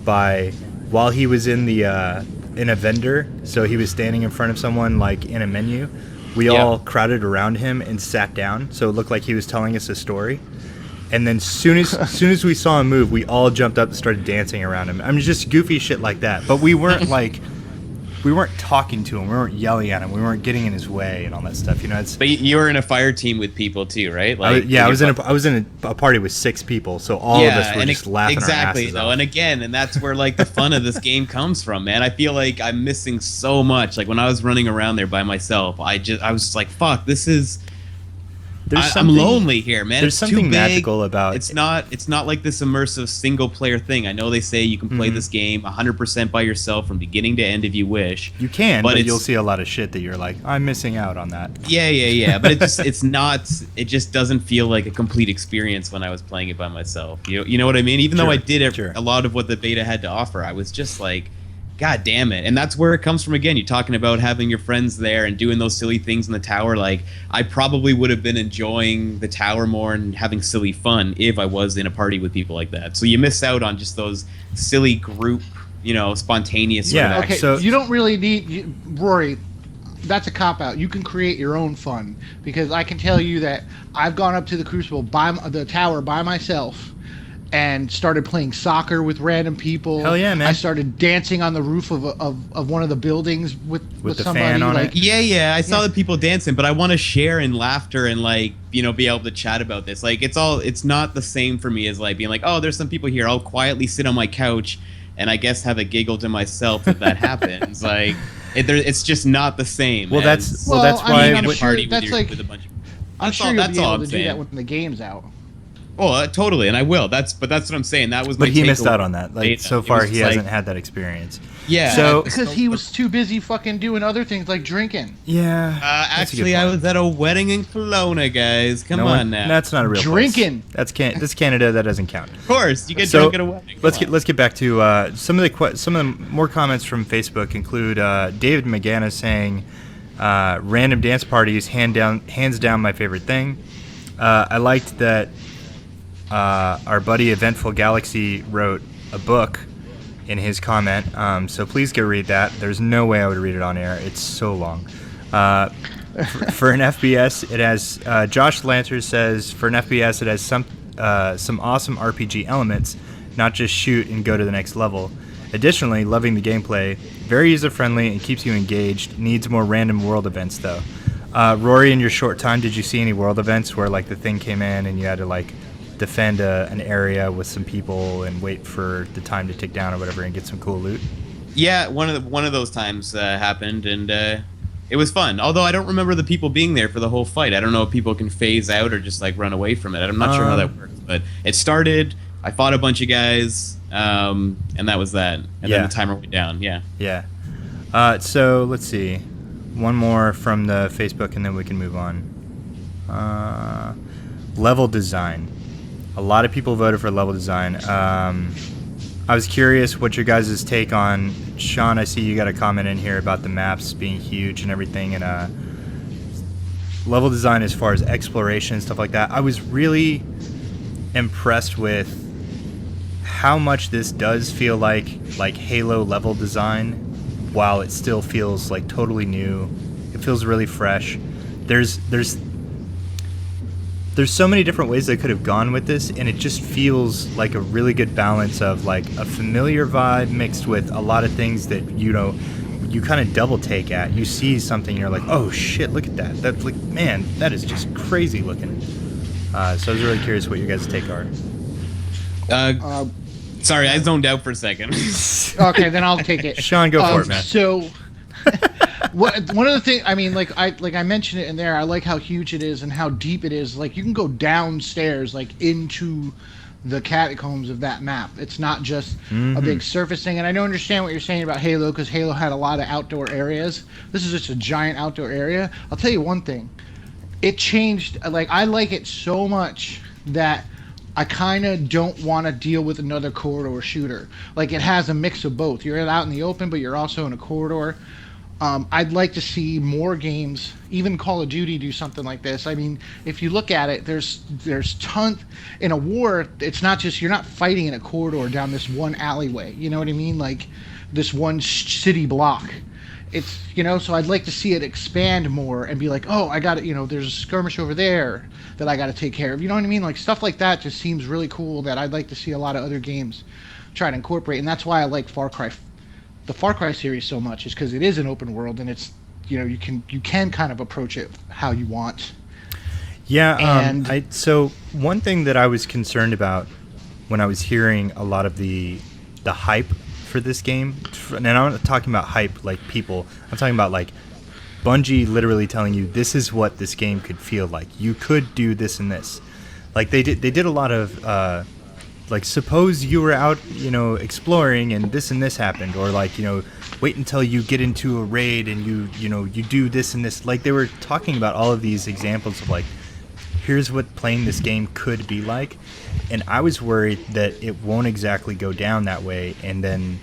while he was in the in a vendor. So he was standing in front of someone like in a menu. We all crowded around him and sat down, so it looked like he was telling us a story. And then soon as we saw him move, we all jumped up and started dancing around him. I mean, just goofy shit like that. But we weren't we weren't talking to him. We weren't yelling at him. We weren't getting in his way and all that stuff. You know, But you were in a fire team with people too, right? Like, I was in a party with 6 people, so all of us were just laughing our asses off. And again, and that's where like the fun of this game comes from, man. I feel like I'm missing so much. Like when I was running around there by myself, I was just like, fuck, this is. I'm lonely here, man. There's it's something too big. magical about it's not like this immersive single player thing. I know they say you can play this game 100% by yourself from beginning to end if you wish. You can, but you'll see a lot of shit that you're like, I'm missing out on that. Yeah. But it just doesn't feel like a complete experience when I was playing it by myself. You know what I mean? Even though I did a lot of what the beta had to offer, I was just like, God damn it. And that's where it comes from again. You're talking about having your friends there and doing those silly things in the tower. Like, I probably would have been enjoying the tower more and having silly fun if I was in a party with people like that. So you miss out on just those silly group, spontaneous sort of Okay, actions. so you don't really need... Rory, that's a cop-out. You can create your own fun. Because I can tell you that I've gone up to the Crucible, the tower, by myself, and started playing soccer with random people. Hell yeah, man! I started dancing on the roof of one of the buildings with the somebody. Fan on it. Yeah. I saw the people dancing, but I want to share in laughter and be able to chat about this. Like it's not the same for me as like being like, oh, there's some people here. I'll quietly sit on my couch and I guess have a giggle to myself if that happens. Like it's just not the same. Well, that's why I'm a sure party that's with a bunch of. I'm sure you'll be able to do saying. that when the game's out. Oh, totally, and I will. But that's what I'm saying. That was. But he missed takeaway. out on that. Like so far, he hasn't had that experience. Yeah. So because he was too busy fucking doing other things like drinking. Yeah. Actually, I was at a wedding in Kelowna, guys. Come on now. That's not a real drinking. Place. That's Canada. That doesn't count. Of course, you get drunk at a wedding. Let's get back to some of the more comments from Facebook include David McGanna saying, "Random dance parties, hands down my favorite thing." I liked that. Our buddy Eventful Galaxy wrote a book in his comment, so please go read that. There's no way I would read it on air. It's so long. For an FPS, it has Josh Lancer says for an FPS it has some awesome RPG elements, not just shoot and go to the next level. Additionally, loving the gameplay, very user friendly and keeps you engaged. Needs more random world events though. Rory, in your short time, did you see any world events where like the thing came in and you had to like defend an area with some people and wait for the time to tick down or whatever and get some cool loot? Yeah, one of those times happened, and it was fun. Although I don't remember the people being there for the whole fight. I don't know if people can phase out or just like run away from it. I'm not sure how that works. But it started. I fought a bunch of guys, and that was that. And then the timer went down. Yeah. Yeah. So let's see. One more from the Facebook, and then we can move on. Level design. A lot of people voted for level design. I was curious what your guys' take on, Sean, I see you got a comment in here about the maps being huge and everything, and level design as far as exploration and stuff like that. I was really impressed with how much this does feel like Halo level design, while it still feels like totally new. It feels really fresh. There's so many different ways they could have gone with this, and it just feels like a really good balance of like a familiar vibe mixed with a lot of things that you kind of double take at. You see something, you're like, oh shit, look at that. That's like, man, that is just crazy looking. So I was really curious what your guys' take are. Sorry, I zoned out for a second. Okay, then I'll take it. Sean, go for it, man. So, one of the things, I mean, like I mentioned it in there. I like how huge it is and how deep it is. Like you can go downstairs, like into the catacombs of that map. It's not just a big surface thing. And I don't understand what you're saying about Halo, because Halo had a lot of outdoor areas. This is just a giant outdoor area. I'll tell you one thing. It changed. Like I like it so much that I kind of don't want to deal with another corridor shooter. Like it has a mix of both. You're out in the open, but you're also in a corridor. I'd like to see more games, even Call of Duty, do something like this. I mean, if you look at it, there's tons in a war. It's not just you're not fighting in a corridor down this one alleyway. You know what I mean? Like this one city block. It's so I'd like to see it expand more and be like, oh, I got it. There's a skirmish over there that I got to take care of. You know what I mean? Like stuff like that just seems really cool. That I'd like to see a lot of other games try to incorporate, and that's why I like the Far Cry series so much, is because it is an open world and it's you can kind of approach it how you want. Yeah, and so one thing that I was concerned about when I was hearing a lot of the hype for this game, and I'm not talking about hype like people, I'm talking about like Bungie literally telling you this is what this game could feel like. You could do this and this. Like they did a lot of like suppose you were out exploring and this happened, or like wait until you get into a raid and you do this and this. Like they were talking about all of these examples of like here's what playing this game could be like, and I was worried that it won't exactly go down that way, and then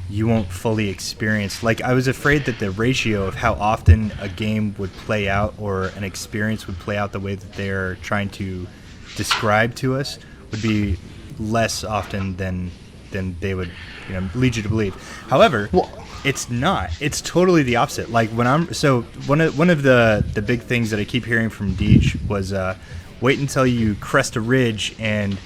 you won't fully experience. Like I was afraid that the ratio of how often a game would play out or an experience would play out the way that they're trying to describe to us would be less often than they would lead you to believe. However, it's not. It's totally the opposite. Like when one of the big things that I keep hearing from Deej was wait until you crest a ridge and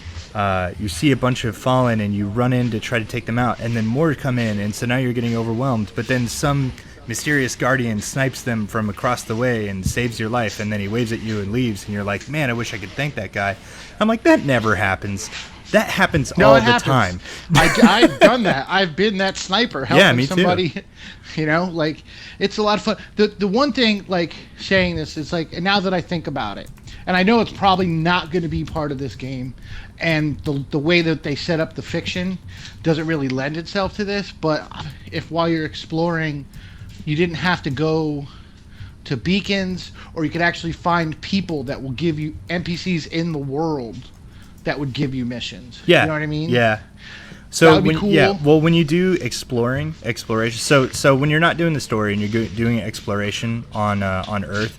you see a bunch of fallen and you run in to try to take them out, and then more come in, and so now you're getting overwhelmed, but then some mysterious guardian snipes them from across the way and saves your life, and then he waves at you and leaves, and you're like, man, I wish I could thank that guy. I'm like, that never happens. That happens all the time. I've done that. I've been that sniper helping somebody. Too. Like it's a lot of fun. The one thing, like saying this, is like, and now that I think about it, and I know it's probably not going to be part of this game, and the way that they set up the fiction doesn't really lend itself to this. But if while you're exploring, you didn't have to go to beacons, or you could actually find people that will give you NPCs in the world that would give you missions. Yeah. You know what I mean? Yeah. So that would be cool. When you do exploration, so when you're not doing the story and you're doing exploration on Earth,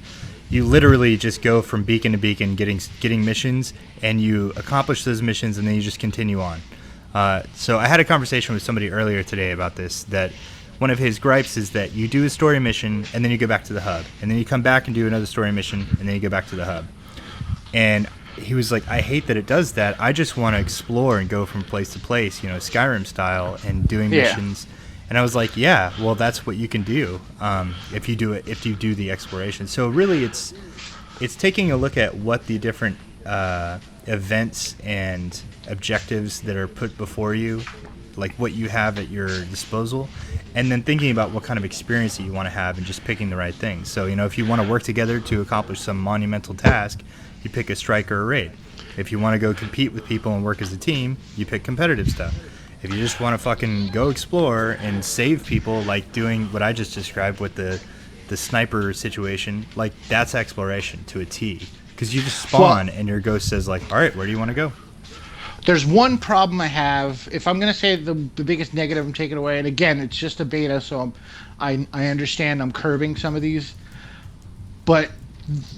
you literally just go from beacon to beacon getting missions, and you accomplish those missions, and then you just continue on. So I had a conversation with somebody earlier today about this, that one of his gripes is that you do a story mission and then you go back to the hub, and then you come back and do another story mission, and then you go back to the hub. And he was like, I hate that it does that. I just want to explore and go from place to place, Skyrim style, and doing missions. And I was like, yeah, well, that's what you can do if you do the exploration. So really, it's taking a look at what the different events and objectives that are put before you, like what you have at your disposal, and then thinking about what kind of experience that you want to have and just picking the right thing. So, if you want to work together to accomplish some monumental task, you pick a strike or a raid. If you want to go compete with people and work as a team, you pick competitive stuff. If you just want to fucking go explore and save people, like doing what I just described with the sniper situation, like that's exploration to a T. Because you just spawn and your ghost says like, all right, where do you want to go? There's one problem I have. If I'm going to say the biggest negative I'm taking away, and again, it's just a beta, so I understand I'm curbing some of these, but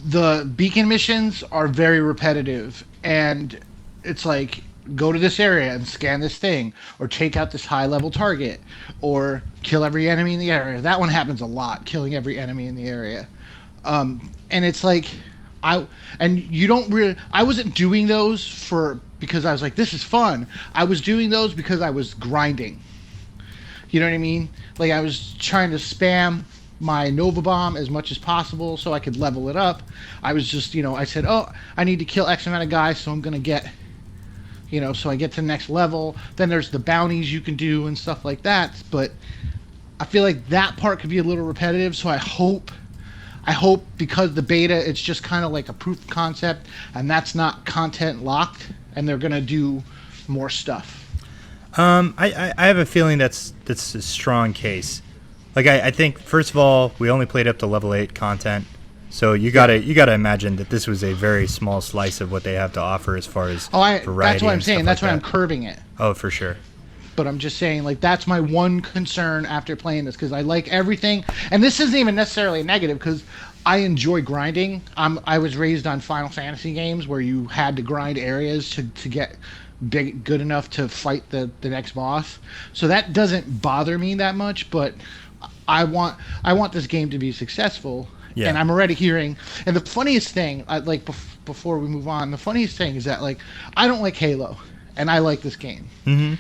the beacon missions are very repetitive, and it's like, go to this area and scan this thing, or take out this high level target, or kill every enemy in the area. That one happens a lot, killing every enemy in the area. And it's like, I wasn't doing those because I was like, this is fun. I was doing those because I was grinding. You know what I mean? Like I was trying to spam my Nova Bomb as much as possible so I could level it up. I was just, I said, oh, I need to kill X amount of guys, so I'm going to get, so I get to the next level. Then there's the bounties you can do and stuff like that. But I feel like that part could be a little repetitive, so I hope because the beta, it's just kind of like a proof of concept, and that's not content locked, and they're going to do more stuff. I have a feeling that's a strong case. Like I think first of all, we only played up to level 8 content, so you gotta imagine that this was a very small slice of what they have to offer as far as variety. That's what I'm saying. That's why like I'm curbing it. Oh, for sure. but I'm just saying, like, that's my one concern after playing this, because I like everything, and this isn't even necessarily a negative, because I enjoy grinding. I was raised on Final Fantasy games where you had to grind areas to get good enough to fight the next boss, so that doesn't bother me that much. But I want this game to be successful, and I'm already hearing. And the funniest thing, before we move on, the funniest thing is that, like, I don't like Halo, and I like this game. Mm-hmm.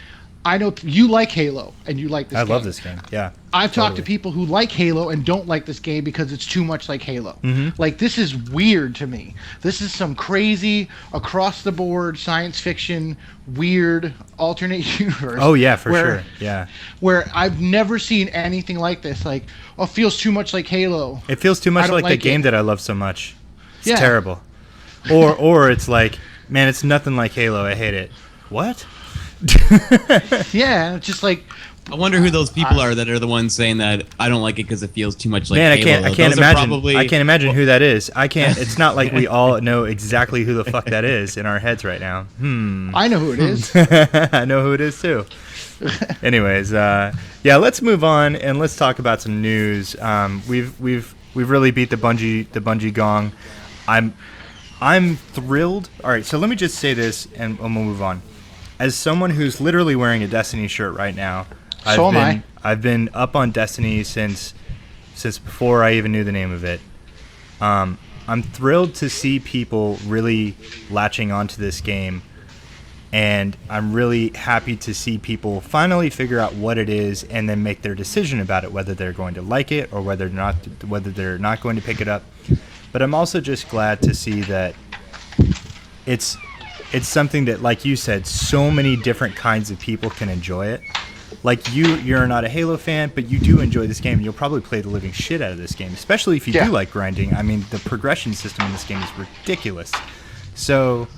I know you like Halo, and you like this game. I love this game, yeah. I've talked to people who like Halo and don't like this game because it's too much like Halo. Mm-hmm. Like, this is weird to me. This is some crazy, across-the-board, science fiction, weird, alternate universe. Oh, yeah, for sure, yeah. Where I've never seen anything like this. Like, it feels too much like Halo. It feels too much like the game that I love so much. It's terrible. Or it's like, man, it's nothing like Halo. I hate it. What? Yeah, it's just like, I wonder who those people are that are the ones saying that I don't like it because it feels too much like Halo. Man, I can't imagine who that is. I can't. It's not like we all know exactly who the fuck that is in our heads right now. I know who it is. I know who it is too. Anyways, yeah, let's move on and let's talk about some news. We've really beat the Bungie gong. I'm thrilled. All right, so let me just say this and we'll move on. As someone who's literally wearing a Destiny shirt right now, I've been up on Destiny since before I even knew the name of it. I'm thrilled to see people really latching onto this game, and I'm really happy to see people finally figure out what it is and then make their decision about it, whether they're going to like it or whether they're not going to pick it up. But I'm also just glad to see that it's something that, like you said, so many different kinds of people can enjoy it. Like, you're not a Halo fan, but you do enjoy this game, and you'll probably play the living shit out of this game, especially if you do like grinding. I mean, the progression system in this game is ridiculous. So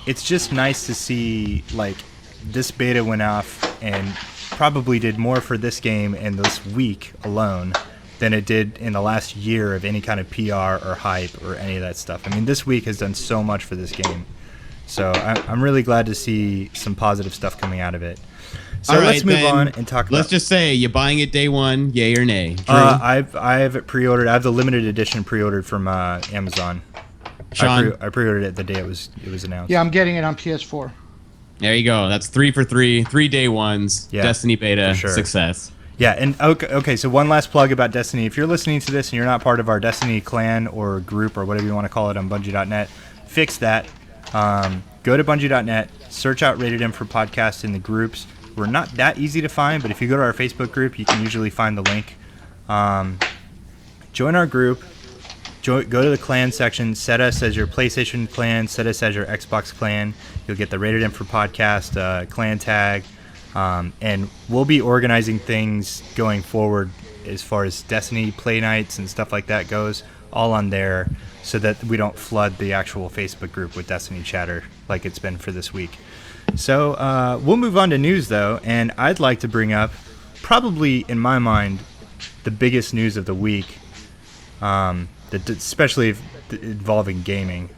it's just nice to see, like, this beta went off and probably did more for this game in this week alone than it did in the last year of any kind of PR or hype or any of that stuff. I mean, this week has done so much for this game. So I'm really glad to see some positive stuff coming out of it. So let's move on and talk about... Let's just say, you buying it day one, yay or nay? I have it pre-ordered. I have the limited edition pre-ordered from Amazon. Sean? I pre-ordered it the day it was announced. Yeah, I'm getting it on PS4. There you go. That's 3 for 3, 3 day ones. Yeah, Destiny beta, success. Yeah, and okay, so one last plug about Destiny. If you're listening to this and you're not part of our Destiny clan or group or whatever you want to call it on Bungie.net, fix that. Go to Bungie.net, search out Rated M for Podcast in the groups. We're not that easy to find, but if you go to our Facebook group, you can usually find the link. Join our group. Go to the clan section. Set us as your PlayStation clan. Set us as your Xbox clan. You'll get the Rated M for Podcast clan tag. And we'll be organizing things going forward as far as Destiny play nights and stuff like that goes, all on there, so that we don't flood the actual Facebook group with Destiny chatter like it's been for this week. So we'll move on to news, though, and I'd like to bring up, probably in my mind, the biggest news of the week, especially involving gaming.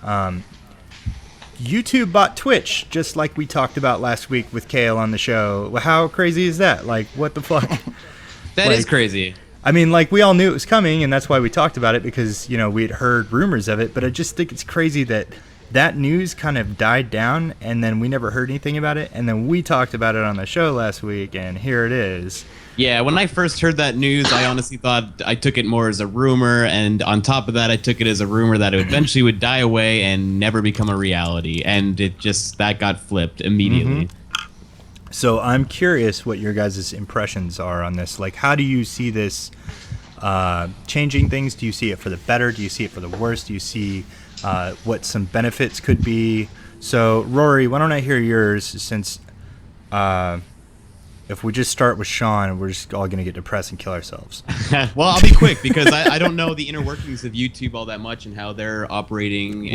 YouTube bought Twitch, just like we talked about last week with Kale on the show. How crazy is that? Like, what the fuck? That is crazy. I mean, like, we all knew it was coming, and that's why we talked about it, because, you know, we had heard rumors of it, but I just think it's crazy that news kind of died down, and then we never heard anything about it, and then we talked about it on the show last week, and here it is. Yeah, when I first heard that news, I honestly thought I took it more as a rumor, and on top of that, I took it as a rumor that it eventually would die away and never become a reality, and that got flipped immediately. Mm-hmm. So I'm curious what your guys' impressions are on this. Like, how do you see this changing things? Do you see it for the better? Do you see it for the worse? Do you see what some benefits could be? So, Rory, why don't I hear yours, since if we just start with Sean, we're just all going to get depressed and kill ourselves. Well, I'll be quick, because I don't know the inner workings of YouTube all that much and how they're operating.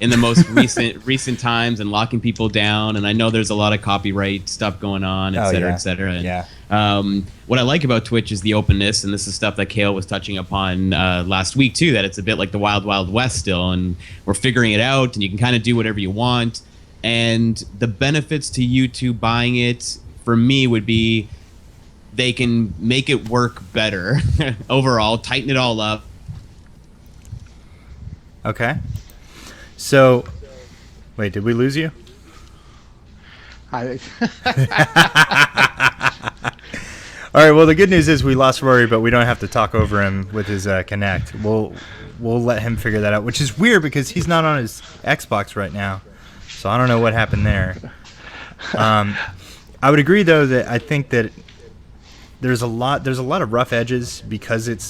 In the most recent times and locking people down, and I know there's a lot of copyright stuff going on, et cetera, et cetera. And, what I like about Twitch is the openness, and this is stuff that Kale was touching upon last week too, that it's a bit like the Wild Wild West still, and we're figuring it out, and you can kind of do whatever you want. And the benefits to YouTube buying it for me would be they can make it work better overall, tighten it all up. Okay. So, wait, did we lose you? I, All right. Well, the good news is we lost Rory, but we don't have to talk over him with his Connect. We'll let him figure that out, which is weird because he's not on his Xbox right now, so I don't know what happened there. I would agree though that I think that there's a lot of rough edges because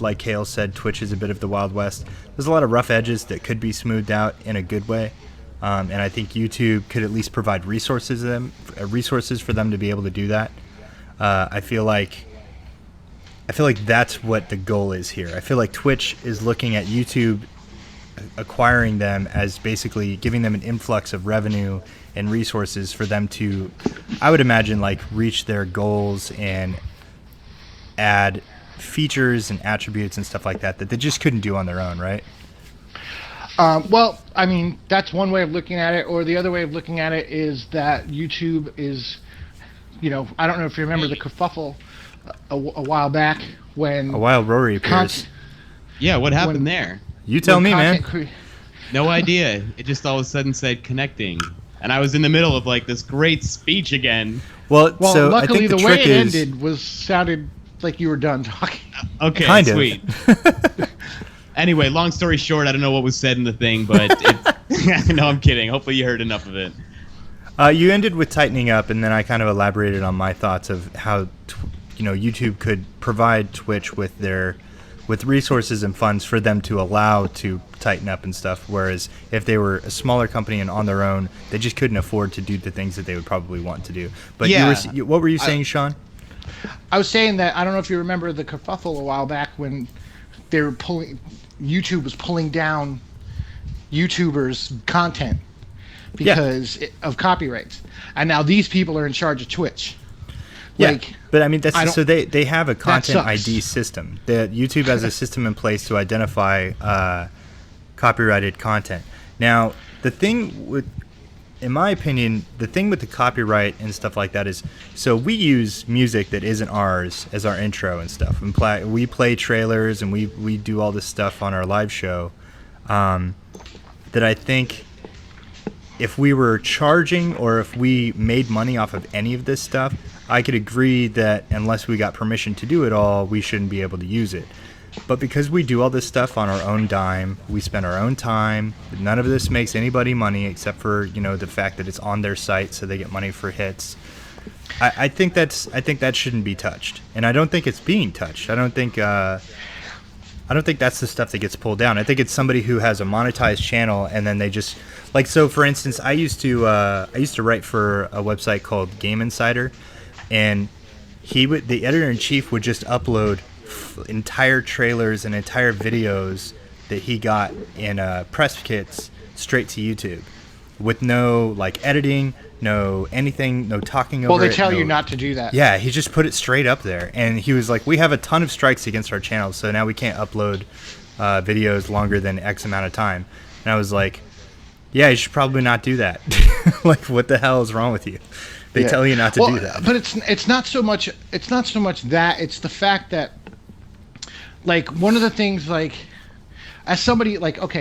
like Kale said, Twitch is a bit of the Wild West. There's a lot of rough edges that could be smoothed out in a good way. And I think YouTube could at least provide resources for them to be able to do that. I feel like that's what the goal is here. I feel like Twitch is looking at YouTube acquiring them as basically giving them an influx of revenue and resources for them to, I would imagine, like reach their goals and add features and attributes and stuff like that they just couldn't do on their own, right? well, I mean, that's one way of looking at it, or the other way of looking at it is that YouTube is, I don't know if you remember the kerfuffle a while back when... A while Rory appears. Yeah, what happened there? You tell me, man. No idea. It just all of a sudden said connecting. And I was in the middle of like this great speech again. Well, so luckily I think the way it ended sounded like you were done talking. Okay, kind sweet. Anyway, long story short, I don't know what was said in the thing, but no, I'm kidding. Hopefully you heard enough of it. You ended with tightening up, and then I kind of elaborated on my thoughts of how YouTube could provide Twitch with resources and funds for them to allow to tighten up and stuff. Whereas if they were a smaller company and on their own, they just couldn't afford to do the things that they would probably want to do. But yeah. What were you saying, Sean? I was saying that I don't know if you remember the kerfuffle a while back when they were YouTube was pulling down YouTubers' content because of copyrights, and now these people are in charge of Twitch. Yeah, but I mean so they have a content sucks. ID system. That YouTube has a system in place to identify copyrighted content. Now, in my opinion, the thing with the copyright and stuff like that is, so we use music that isn't ours as our intro and stuff. And we play trailers and we do all this stuff on our live show. That I think if we were charging or if we made money off of any of this stuff, I could agree that unless we got permission to do it all, we shouldn't be able to use it. But because we do all this stuff on our own dime, we spend our own time, none of this makes anybody money except for, the fact that it's on their site so they get money for hits. I think that shouldn't be touched. And I don't think it's being touched. I don't think that's the stuff that gets pulled down. I think it's somebody who has a monetized channel and then they just so for instance, I used to write for a website called Game Insider, and the editor-in-chief would just upload entire trailers and entire videos that he got in press kits straight to YouTube with no editing, no anything, no talking over it. Well, they tell you not to do that. Yeah, he just put it straight up there, and he was like, we have a ton of strikes against our channel, so now we can't upload videos longer than X amount of time. And I was like, yeah, you should probably not do that. What the hell is wrong with you? They tell you not to do that. But it's not so much that, it's the fact that one of the things as somebody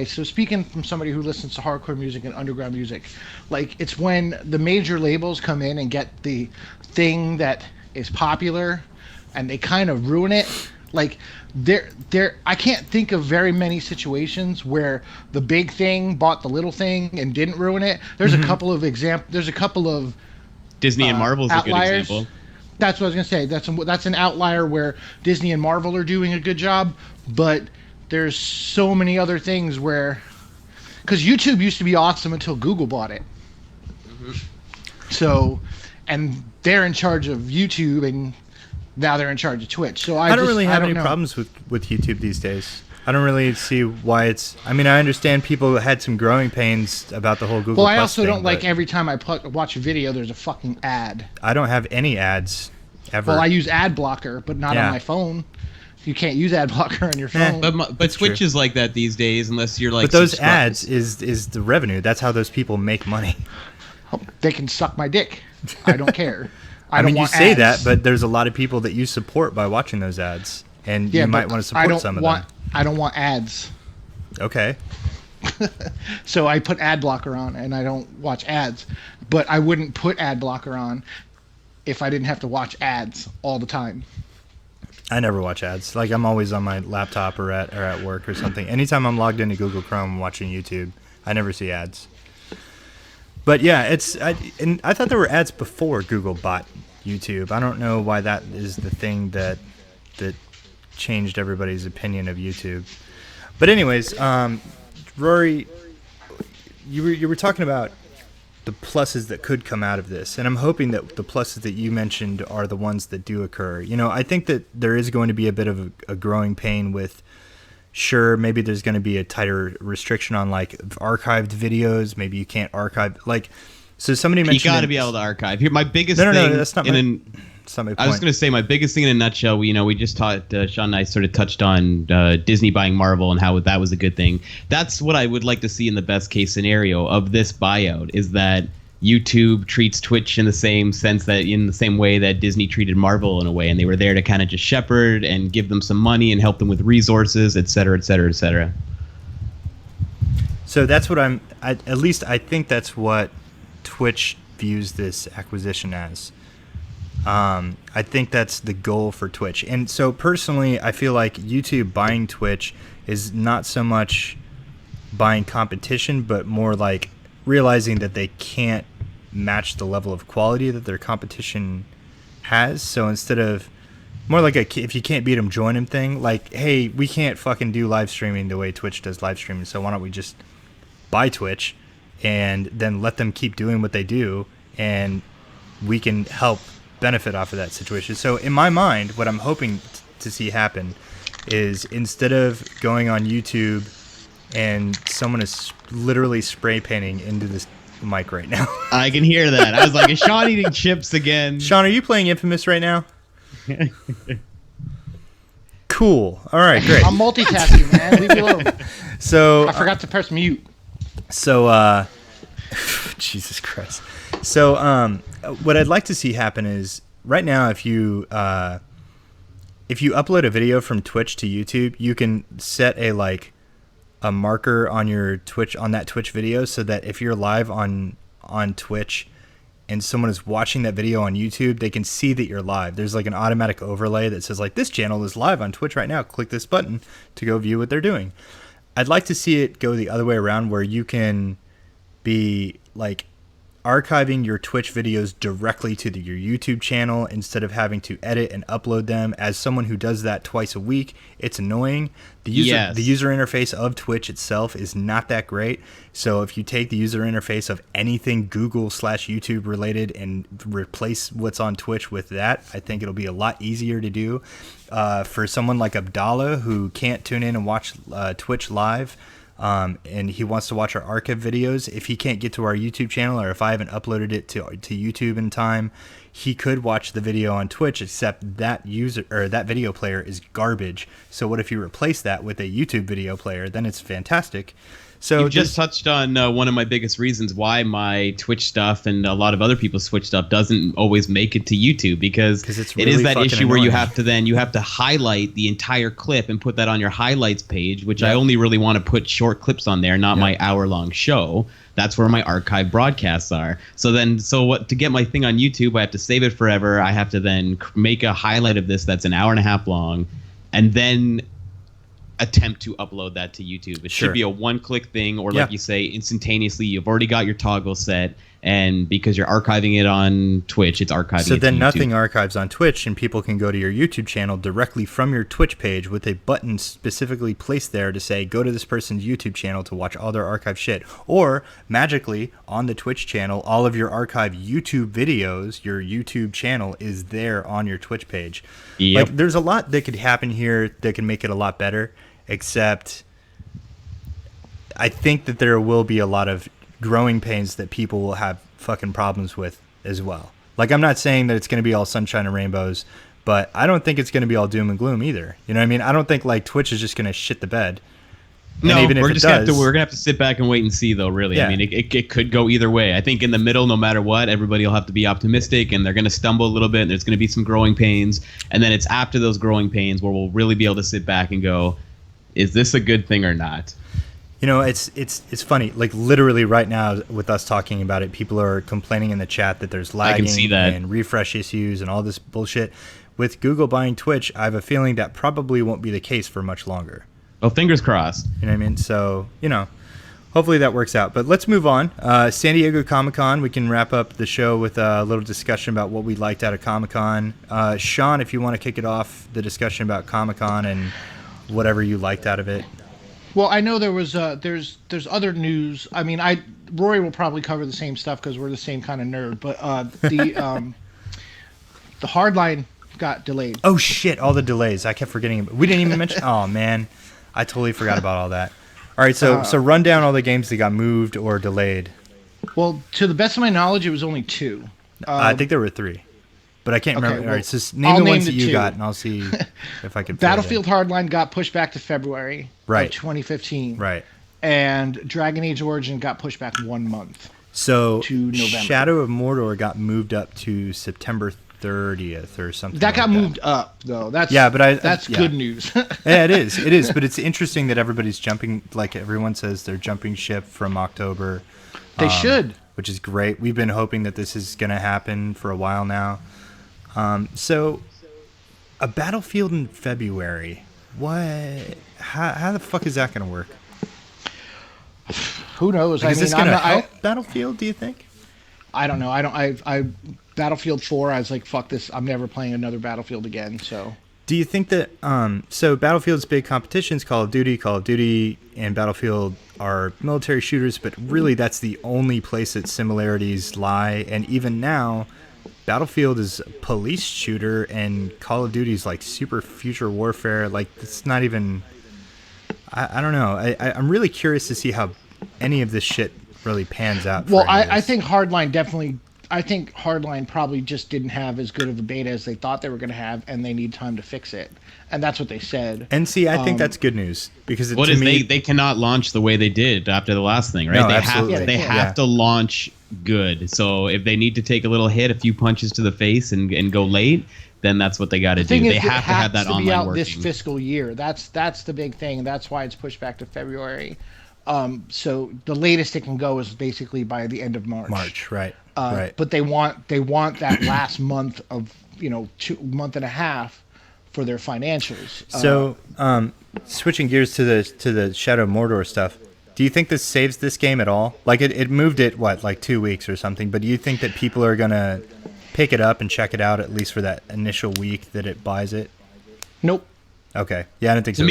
so speaking from somebody who listens to hardcore music and underground music, it's when the major labels come in and get the thing that is popular and they kind of ruin it. I can't think of very many situations where the big thing bought the little thing and didn't ruin it. There's a couple of Disney and Marvel's outliers. A good example. That's what I was gonna say. That's an outlier where Disney and Marvel are doing a good job, but there's so many other things where, because YouTube used to be awesome until Google bought it. So, and they're in charge of YouTube, and now they're in charge of Twitch. So I don't really have any problems with YouTube these days. I don't really see why it's... I mean, I understand people had some growing pains about the whole Google Plus I also thing, don't like every time I watch a video, there's a fucking ad. I don't have any ads ever. Well, I use ad blocker, but not on my phone. You can't use ad blocker on your phone. But Twitch is like that these days, unless you're But those ads is the revenue. That's how those people make money. They can suck my dick. I don't care. I don't mean, you want say ads. that, but there's a lot of people that you support by watching those ads, and you might want to support some of them. I don't want ads. Okay. So I put ad blocker on, and I don't watch ads. But I wouldn't put ad blocker on if I didn't have to watch ads all the time. I never watch ads. Like, I'm always on my laptop or at work or something. Anytime I'm logged into Google Chrome and watching YouTube, I never see ads. But yeah, and I thought there were ads before Google bought YouTube. I don't know why that is the thing that changed everybody's opinion of YouTube. But anyways, Rory, you were talking about the pluses that could come out of this, and I'm hoping that the pluses that you mentioned are the ones that do occur. You know, I think that there is going to be a bit of a growing pain with, sure, maybe there's going to be a tighter restriction on like archived videos. Maybe you can't archive, like, so somebody mentioned you got to be able to archive. Here, my biggest no, thing. No, that's not my. That's not my point. I was going to say my biggest thing in a nutshell. We just taught Sean and I sort of touched on Disney buying Marvel and how that was a good thing. That's what I would like to see in the best case scenario of this buyout, is that YouTube treats Twitch in the same sense, that in the same way that Disney treated Marvel in a way, and they were there to kind of just shepherd and give them some money and help them with resources, et cetera, et cetera, et cetera. So that's what at least I think that's what Twitch views this acquisition as. I think that's the goal for Twitch. And so personally, I feel like YouTube buying Twitch is not so much buying competition, but more like realizing that they can't match the level of quality that their competition has. So instead of more like if you can't beat them, join them thing, like, hey, we can't fucking do live streaming the way Twitch does live streaming, so why don't we just buy Twitch and then let them keep doing what they do, and we can help benefit off of that situation. So in my mind, what I'm hoping to see happen is, instead of going on YouTube and someone is literally spray painting into this mic right now. I can hear that. I was like, is Sean eating chips again? Sean, are you playing Infamous right now? Cool. All right, great. I'm multitasking, man. Leave me alone. So I forgot to press mute. So, Jesus Christ. So, what I'd like to see happen is, right now, if you upload a video from Twitch to YouTube, you can set a marker on your Twitch, on that Twitch video, so that if you're live on Twitch and someone is watching that video on YouTube, they can see that you're live. There's like an automatic overlay that says, like, this channel is live on Twitch right now. Click this button to go view what they're doing. I'd like to see it go the other way around, where you can be like archiving your Twitch videos directly to your YouTube channel instead of having to edit and upload them. As someone who does that twice a week, it's annoying. The user interface of Twitch itself is not that great. So if you take the user interface of anything Google/YouTube related and replace what's on Twitch with that, I think it'll be a lot easier to do. For someone like Abdallah, who can't tune in and watch Twitch live, and he wants to watch our archive videos, if he can't get to our YouTube channel, or if I haven't uploaded it to YouTube in time, he could watch the video on Twitch, except that video player is garbage. So what if you replace that with a YouTube video player? Then it's fantastic. So you just touched on one of my biggest reasons why my Twitch stuff and a lot of other people's Twitch stuff doesn't always make it to YouTube, because it's really it is that issue annoying. where you have to highlight the entire clip and put that on your highlights page, which I only really want to put short clips on there, not my hour-long show. That's where my archive broadcasts are. So to get my thing on YouTube, I have to save it forever. I have to then make a highlight of this that's an hour and a half long, and then attempt to upload that to YouTube. It should be a one-click thing, or like you say, instantaneously. You've already got your toggle set, and because you're archiving it on Twitch, it's archiving so it then to YouTube. Nothing archives on Twitch, and people can go to your YouTube channel directly from your Twitch page with a button specifically placed there to say, go to this person's YouTube channel to watch all their archive shit. Or magically on the Twitch channel, all of your archived YouTube videos, your YouTube channel is there on your Twitch page. Yep. Like, there's a lot that could happen here that can make it a lot better, except I think that there will be a lot of growing pains that people will have fucking problems with as well. Like, I'm not saying that it's going to be all sunshine and rainbows, but I don't think it's going to be all doom and gloom either. You know what I mean? I don't think like Twitch is just going to shit the bed. No, even if we're it just does, we're gonna have to sit back and wait and see, though. Really, Yeah. I mean, it could go either way. I think in the middle, no matter what, everybody will have to be optimistic, and they're gonna stumble a little bit. And there's gonna be some growing pains, and then it's after those growing pains where we'll really be able to sit back and go, is this a good thing or not? You know, it's funny. Like literally right now, with us talking about it, people are complaining in the chat that there's lagging see that. and refresh issues and all this bullshit. With Google buying Twitch, I have a feeling that probably won't be the case for much longer. Well, fingers crossed. You know what I mean? So, you know, hopefully that works out. But let's move on. San Diego Comic-Con, we can wrap up the show with a little discussion about what we liked out of Comic-Con. Sean, if you want to kick it off, the discussion about Comic-Con and whatever you liked out of it. Well, I know there was there's other news. I mean, Rory will probably cover the same stuff because we're the same kind of nerd. But the Hardline got delayed. Oh shit! All the delays. I kept forgetting. We didn't even mention. Oh man, I totally forgot about all that. All right, so run down all the games that got moved or delayed. Well, to the best of my knowledge, it was only 2. I think there were 3, but I can't remember. well, all right, so name I'll the name ones the that you 2. got, and I'll see if I can. Battlefield Hardline got pushed back to February Right. of 2015. Right. And Dragon Age Origin got pushed back 1 month. So to November. Shadow of Mordor got moved up to September 30th or something. That like got moved up though. That's that's yeah. good news. Yeah, it is. But it's interesting that everybody's jumping. Like everyone says, they're jumping ship from October. They should, which is great. We've been hoping that this is going to happen for a while now. So, a Battlefield in February. What? How the fuck is that going to work? Who knows? Like, is this going to help Battlefield? Do you think? I don't know. I Battlefield 4. I was like, fuck this. I'm never playing another Battlefield again. So. Do you think that so Battlefield's big competitions, Call of Duty and Battlefield are military shooters, but really that's the only place that similarities lie. And even now, Battlefield is a police shooter and Call of Duty is like super future warfare. Like it's not even. I don't know. I'm really curious to see how any of this shit really pans out. Well, I think Hardline definitely. I think Hardline probably just didn't have as good of a beta as they thought they were going to have, and they need time to fix it. And that's what they said. And see, I think that's good news because what is they cannot launch the way they did after the last thing, right? No, they absolutely. have to launch good. So if they need to take a little hit, a few punches to the face, and go late, then that's what they got to do. They have to have that online be out working. This fiscal year. That's the big thing, and that's why it's pushed back to February. So the latest it can go is basically by the end of March. Right. Right. But they want that last month of 2 month and a half for their financials. So switching gears to the Shadow of Mordor stuff, do you think this saves this game at all? Like it moved it like 2 weeks or something, but do you think that people are gonna pick it up and check it out at least for that initial week that it buys it? Nope. Okay. Yeah, I don't think so.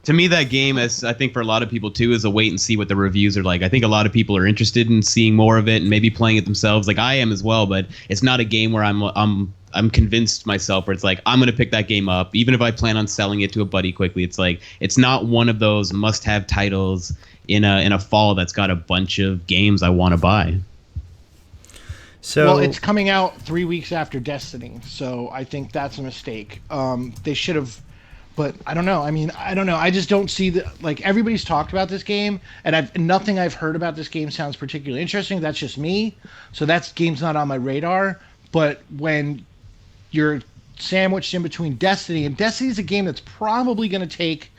To me, that game, as I think for a lot of people too, is a wait and see what the reviews are like. I think a lot of people are interested in seeing more of it and maybe playing it themselves, like I am as well. But it's not a game where I'm convinced myself where it's like I'm going to pick that game up, even if I plan on selling it to a buddy quickly. It's like it's not one of those must-have titles in a fall that's got a bunch of games I want to buy. So well, it's coming out 3 weeks after Destiny, so I think that's a mistake. They should have. But I don't know. I mean, I don't know. I just don't see everybody's talked about this game, and nothing I've heard about this game sounds particularly interesting. That's just me. So game's not on my radar. But when you're sandwiched in between Destiny, and Destiny's a game that's probably going to take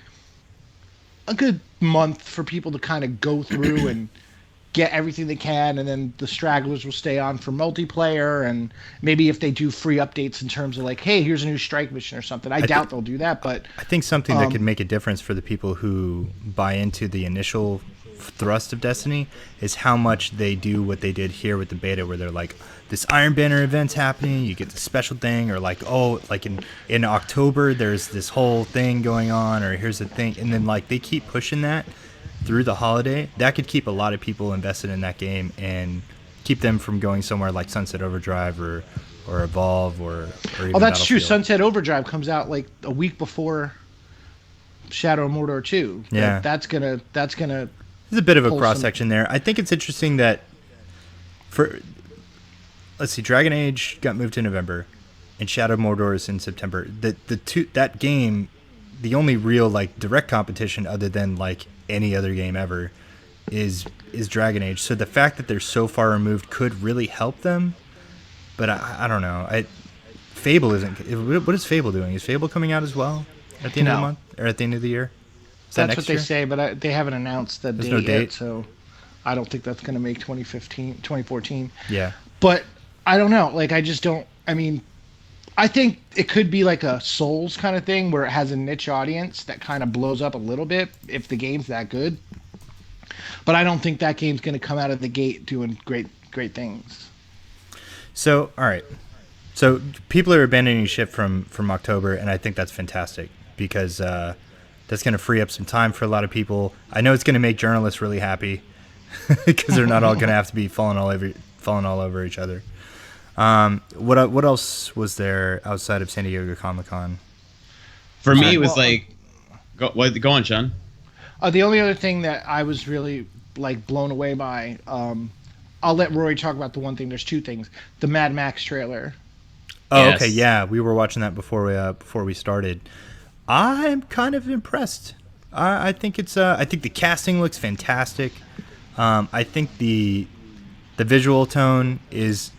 a good month for people to kind of go through and get everything they can, and then the stragglers will stay on for multiplayer, and maybe if they do free updates in terms of like, hey, here's a new strike mission or something. I doubt they'll do that, but I think something that could make a difference for the people who buy into the initial thrust of Destiny is how much they do what they did here with the beta, where they're like, this Iron Banner event's happening, you get the special thing, or like, oh, like in October there's this whole thing going on, or here's the thing, and then like they keep pushing that through the holiday. That could keep a lot of people invested in that game and keep them from going somewhere like Sunset Overdrive or Evolve or even that's true. Battlefield. Sunset Overdrive comes out like a week before Shadow of Mordor 2. Yeah. That's gonna There's a bit of a cross section there. I think it's interesting that let's see, Dragon Age got moved to November and Shadow of Mordor is in September. That game, the only real like direct competition other than like any other game ever is Dragon Age. So the fact that they're so far removed could really help them. But I don't know. Fable isn't. What is Fable doing? Is Fable coming out as well at the end of the month or at the end of the year? That's what they say, but they haven't announced the date, no date yet, so I don't think that's going to make 2014. Yeah. But I don't know. Like, I just don't. I mean, I think it could be like a Souls kind of thing where it has a niche audience that kind of blows up a little bit if the game's that good. But I don't think that game's going to come out of the gate doing great things. So, all right. So people are abandoning ship from October, and I think that's fantastic because that's going to free up some time for a lot of people. I know it's going to make journalists really happy because they're not all going to have to be falling all over each other. What else was there outside of San Diego Comic-Con? For me, it was go on, Sean. The only other thing that I was really blown away by, I'll let Rory talk about the one thing. There's two things. The Mad Max trailer. Oh, yes. Okay, yeah, we were watching that before we started. I'm kind of impressed. I think I think the casting looks fantastic. I think the visual tone is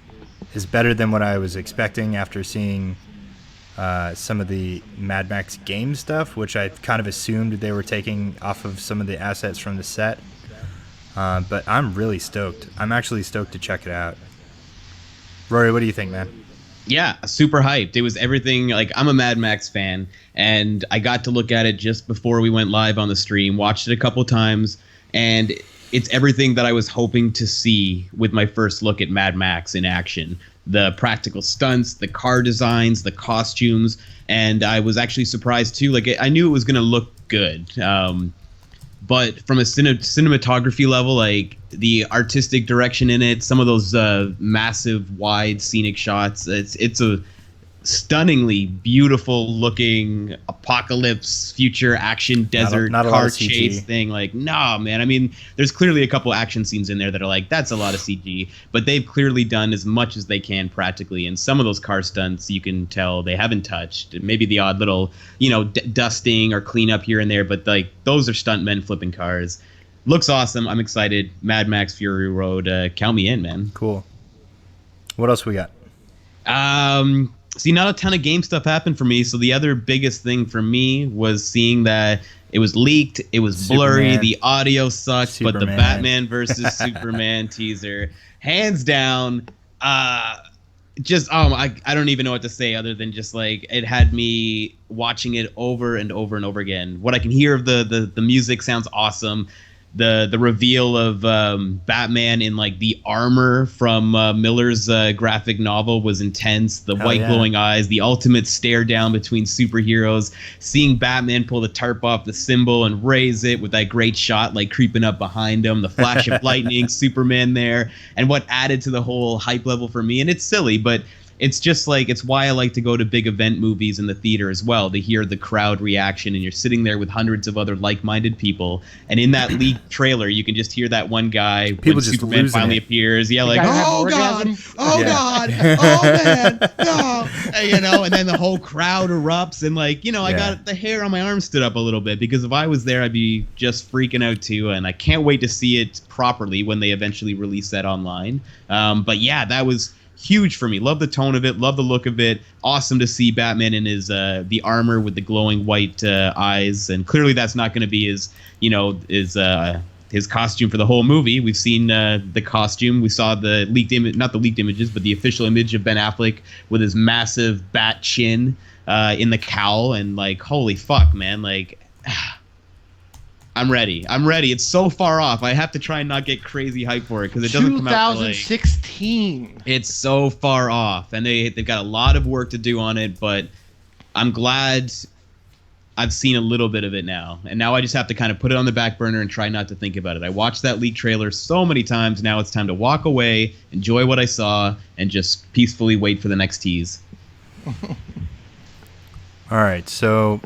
better than what I was expecting after seeing some of the Mad Max game stuff, which I kind of assumed they were taking off of some of the assets from the set. But I'm really stoked. I'm actually stoked to check it out. Rory, what do you think, man? Yeah, super hyped. It was everything. I'm a Mad Max fan, and I got to look at it just before we went live on the stream, watched it a couple times, and it's everything that I was hoping to see with my first look at Mad Max in action. The practical stunts, the car designs, the costumes, and I was actually surprised too. I knew it was going to look good. But from a cinematography level, the artistic direction in it, some of those massive, wide, scenic shots, it's a stunningly beautiful looking apocalypse, future action, desert, not a car lot of CG. chase thing. Nah, man. I mean, there's clearly a couple action scenes in there that are that's a lot of CG, but they've clearly done as much as they can practically. And some of those car stunts, you can tell they haven't touched. Maybe the odd little, dusting or cleanup here and there, but those are stuntmen flipping cars. Looks awesome. I'm excited. Mad Max Fury Road. Count me in, man. Cool. What else we got? See, not a ton of game stuff happened for me. So the other biggest thing for me was seeing that it was leaked, it was blurry, Superman. the audio sucked, but the Superman. Batman versus Superman teaser, hands down, I don't even know what to say other than just it had me watching it over and over and over again. What I can hear of the music sounds awesome. The reveal of Batman in the armor from Miller's graphic novel was intense. The white glowing eyes, the ultimate stare down between superheroes. Seeing Batman pull the tarp off the symbol and raise it with that great shot creeping up behind him. The flash of lightning, Superman there, and what added to the whole hype level for me. And it's silly, but it's just it's why I like to go to big event movies in the theater as well, to hear the crowd reaction, and you're sitting there with hundreds of other like-minded people, and in that leaked trailer you can just hear that one guy People when just Superman finally appears, oh god, oh god, oh man, no, and then the whole crowd erupts, and I got the hair on my arm stood up a little bit, because if I was there I'd be just freaking out too, and I can't wait to see it properly when they eventually release that online. But yeah, that was huge for me. Love the tone of it. Love the look of it. Awesome to see Batman in his the armor with the glowing white eyes, and clearly that's not going to be his costume for the whole movie. We've seen the costume. We saw the leaked image, not the leaked images, but the official image of Ben Affleck with his massive bat chin in the cowl, and holy fuck, man, I'm ready. It's so far off. I have to try and not get crazy hype for it because it doesn't come out 2016. It's so far off, and they've got a lot of work to do on it. But I'm glad I've seen a little bit of it now, and now I just have to kind of put it on the back burner and try not to think about it. I watched that leak trailer so many times. Now it's time to walk away, enjoy what I saw, and just peacefully wait for the next tease. All right, so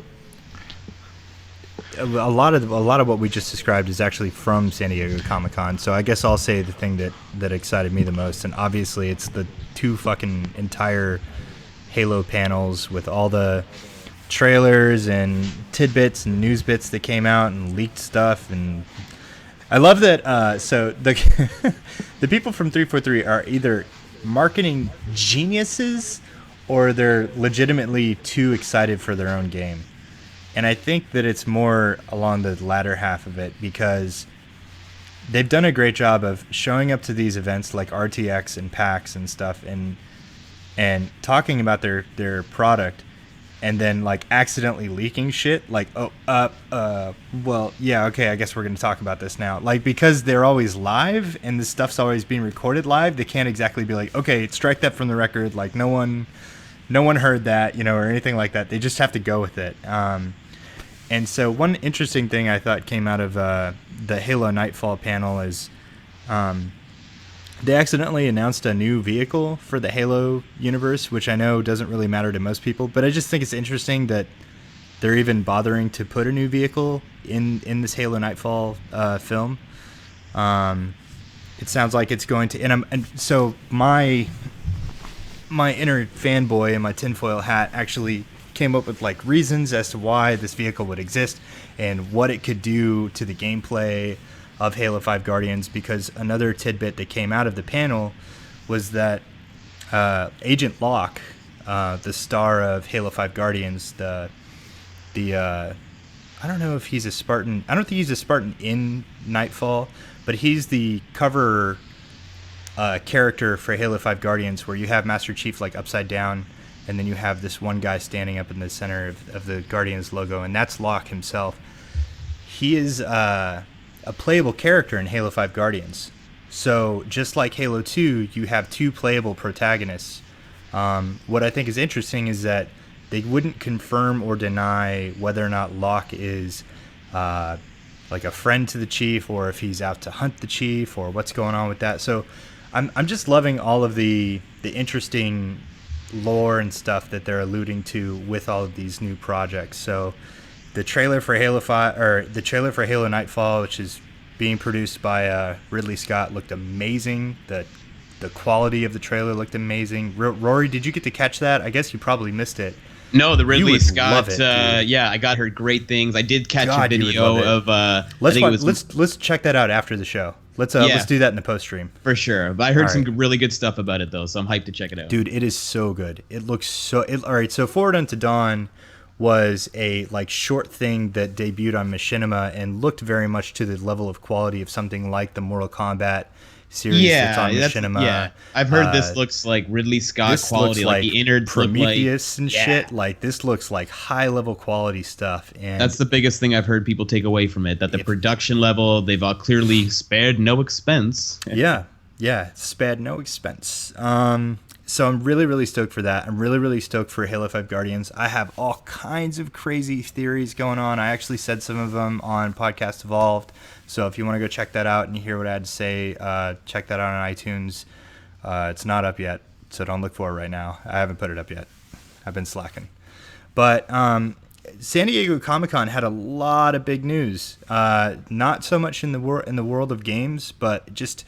a lot of what we just described is actually from San Diego Comic-Con. So I guess I'll say the thing that excited me the most, and obviously it's the two fucking entire Halo panels with all the trailers and tidbits and news bits that came out and leaked stuff, and I love that. So the the people from 343 are either marketing geniuses or they're legitimately too excited for their own game, and I think that it's more along the latter half of it because they've done a great job of showing up to these events like RTX and PAX and stuff, and talking about their product, and then like accidentally leaking shit like, well, yeah, okay, I guess we're going to talk about this now. Like, because they're always live and this stuff's always being recorded live, they can't exactly be like, okay, strike that from the record, like no one heard that, or anything like that. They just have to go with it. And so one interesting thing I thought came out of the Halo Nightfall panel is they accidentally announced a new vehicle for the Halo universe, which I know doesn't really matter to most people, but I just think it's interesting that they're even bothering to put a new vehicle in this Halo Nightfall film. It sounds like it's going to, and so my inner fanboy and my tinfoil hat actually came up with like reasons as to why this vehicle would exist and what it could do to the gameplay of Halo 5 Guardians, because another tidbit that came out of the panel was that Agent Locke, the star of Halo 5 Guardians, the I don't know if he's a Spartan. I don't think he's a Spartan in Nightfall, but he's the cover character for Halo 5 Guardians, where you have Master Chief like upside down, and then you have this one guy standing up in the center of the Guardians logo, and that's Locke himself. He is a playable character in Halo 5 Guardians. So just like Halo 2, you have two playable protagonists. What I think is interesting is that they wouldn't confirm or deny whether or not Locke is like a friend to the Chief, or if he's out to hunt the Chief, or what's going on with that. So I'm just loving all of the interesting lore and stuff that they're alluding to with all of these new projects. So the trailer for Halo 5, or the trailer for Halo Nightfall, which is being produced by Ridley Scott, looked amazing. The quality of the trailer looked amazing. Rory, did you get to catch that? I guess you probably missed it. No, the Ridley Scott. It, yeah, I got heard great things. I did catch a video of. Let's check that out after the show. Let's do that in the post stream for sure. But I heard some really good stuff about it though, so I'm hyped to check it out. Dude, it is so good. It looks so. All right, so Forward Unto Dawn was a like short thing that debuted on Machinima and looked very much to the level of quality of something like the Mortal Kombat series that's on Machinima. Yeah, I've heard this looks like Ridley Scott quality, like the innards Prometheus and shit. Like this looks like high level quality stuff, and that's the biggest thing I've heard people take away from it. That the production level, they've all clearly spared no expense. Yeah, spared no expense. So I'm really, really stoked for that. I'm really, really stoked for Halo 5 Guardians. I have all kinds of crazy theories going on. I actually said some of them on Podcast Evolved. So if you want to go check that out and you hear what I had to say, check that out on iTunes. It's not up yet, so don't look for it right now. I haven't put it up yet. I've been slacking. But San Diego Comic-Con had a lot of big news. Not so much in the world of games, but just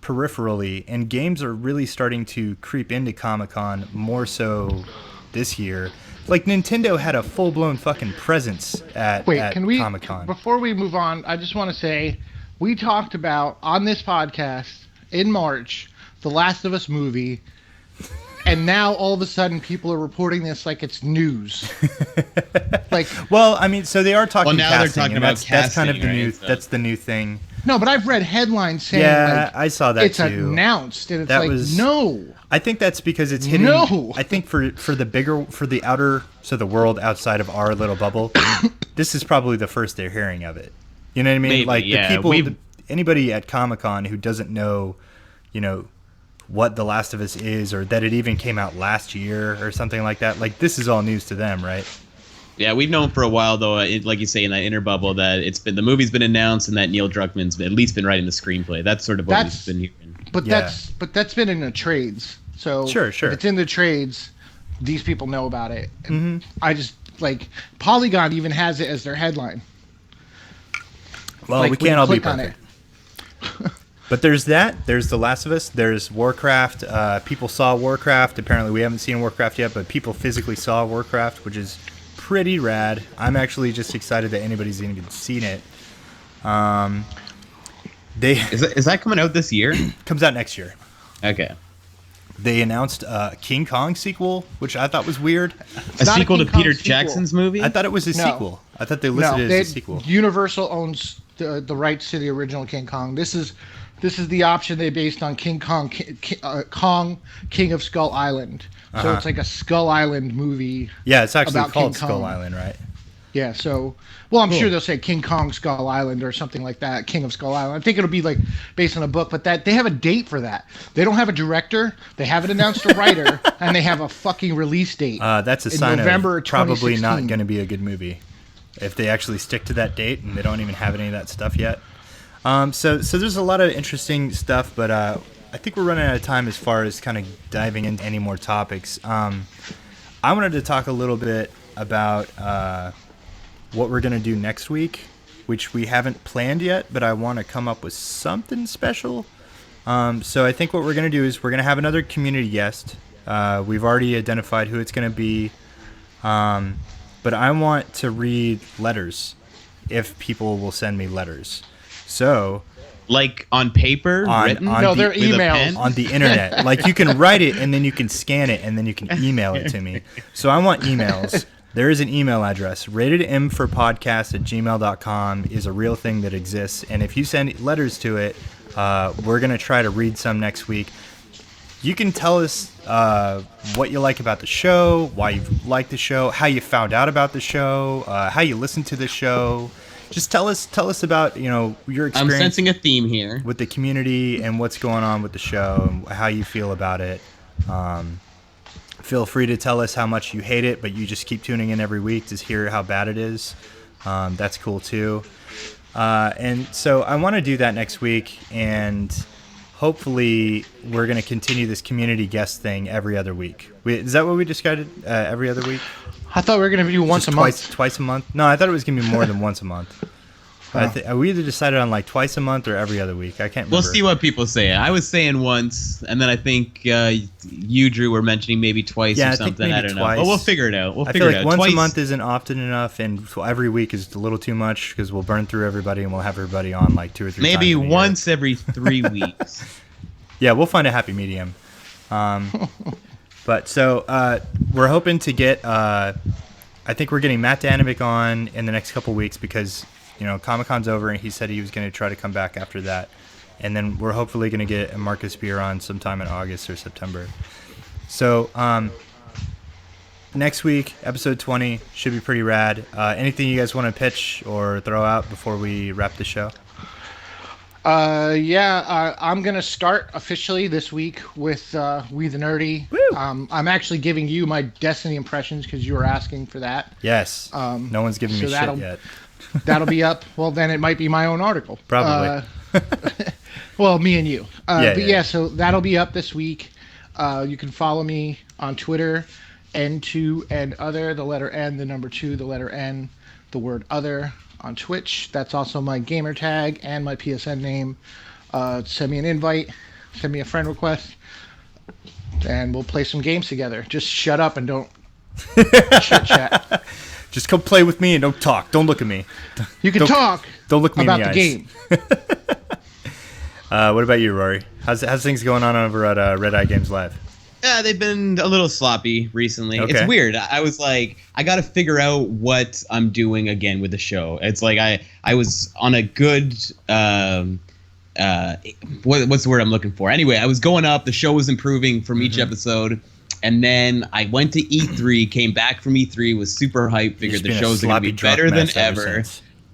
peripherally, and games are really starting to creep into Comic-Con more so this year. Like Nintendo had a full-blown fucking presence at Comic-Con. Before we move on, I just want to say we talked about on this podcast in March the Last of Us movie, and now all of a sudden people are reporting this like it's news. Well, I mean, so they are talking. Well, now casting, they're talking about that's casting, kind of the right? new. That's the new thing. No, but I've read headlines saying I saw that it's too. announced, and it's no. I think that's because it's hitting. No. I think for the outer, so the world outside of our little bubble, this is probably the first they're hearing of it. You know what I mean? Maybe, like yeah. the people, anybody at Comic-Con who doesn't know, what The Last of Us is, or that it even came out last year or something like that. Like this is all news to them, right? Yeah, we've known for a while though, like you say in that inner bubble, that the movie's been announced and that Neil Druckmann's at least been writing the screenplay. That's sort of what we've been hearing. But that's been in the trades. So sure. If it's in the trades, these people know about it. And I just Polygon even has it as their headline. Well, we can't all be perfect. But there's that. There's The Last of Us. There's Warcraft. People saw Warcraft. Apparently, we haven't seen Warcraft yet, but people physically saw Warcraft, which is pretty rad. I'm actually just excited that anybody's even seen it. Is that coming out this year? Comes out next year. Okay. They announced a King Kong sequel, which I thought was weird. A sequel to Peter sequel. Jackson's movie? I thought it was a sequel. I thought they listed it as a sequel. Universal owns the rights to the original King Kong. This is the option they based on King Kong, King of Skull Island. So it's like a Skull Island movie. Yeah, it's actually about called King Skull Kong. Island, right? Yeah, so I'm sure they'll say King Kong Skull Island or something like that, King of Skull Island. I think it'll be like based on a book, but that they have a date for that. They don't have a director, they haven't announced a writer, and they have a fucking release date. That's a sign November of probably not 2016. going to be a good movie if they actually stick to that date and they don't even have any of that stuff yet. So there's a lot of interesting stuff, but I think we're running out of time as far as kind of diving into any more topics. I wanted to talk a little bit about what we're going to do next week, which we haven't planned yet, but I want to come up with something special. So I think what we're going to do is we're going to have another community guest. We've already identified who it's going to be, but I want to read letters if people will send me letters. So... Like on paper, written? No, they're emails. On the internet. Like you can write it and then you can scan it and then you can email it to me. So I want emails. There is an email address. ratedmforpodcast@gmail.com is a real thing that exists. And if you send letters to it, we're going to try to read some next week. You can tell us what you like about the show, why you like the show, how you found out about the show, how you listen to the show. Just tell us about, your experience. I'm sensing a theme here with the community and what's going on with the show and how you feel about it. Feel free to tell us how much you hate it, but you just keep tuning in every week to hear how bad it is. That's cool too. And so I want to do that next week, and hopefully we're going to continue this community guest thing every other week. Is that what we decided? Every other week? I thought we were going to do once a month. Twice a month? No, I thought it was going to be more than once a month. We either decided on like twice a month or every other week. I can't remember. We'll see what people say. I was saying once, and then I think you, Drew, were mentioning maybe twice or something. I don't know. But we'll figure it out. I feel like once a month isn't often enough, and every week is a little too much because we'll burn through everybody and we'll have everybody on like 2 or 3 times. Maybe once every 3 weeks. Yeah, we'll find a happy medium. But so we're hoping to get. I think we're getting Matt Danovic on in the next couple weeks because Comic-Con's over and he said he was going to try to come back after that, and then we're hopefully going to get Marcus Beer on sometime in August or September. So next week, episode 20 should be pretty rad. Anything you guys want to pitch or throw out before we wrap the show? I'm going to start officially this week with We the Nerdy. I'm actually giving you my Destiny impressions because you were asking for that. Yes. No one's giving me shit yet. That'll be up. Well, then it might be my own article. Probably. Well, me and you. So that'll be up this week. You can follow me on Twitter, N2 and other, the letter N, the number 2, the letter N, the word other. On Twitch. That's also my gamer tag and my PSN name. Send me an invite, send me a friend request, and we'll play some games together. Just shut up and don't chit chat. Just come play with me and don't talk. Don't look at me. You can talk. Don't look me about in the game. What about you, Rory? How's things going on over at Red Eye Games Live? Yeah, they've been a little sloppy recently. Okay. It's weird. I was like, I got to figure out what I'm doing again with the show. It's like I was on a good what's the word I'm looking for? Anyway, I was going up. The show was improving from each episode. And then I went to E3, came back from E3, was super hyped, figured the show's going to be better than ever.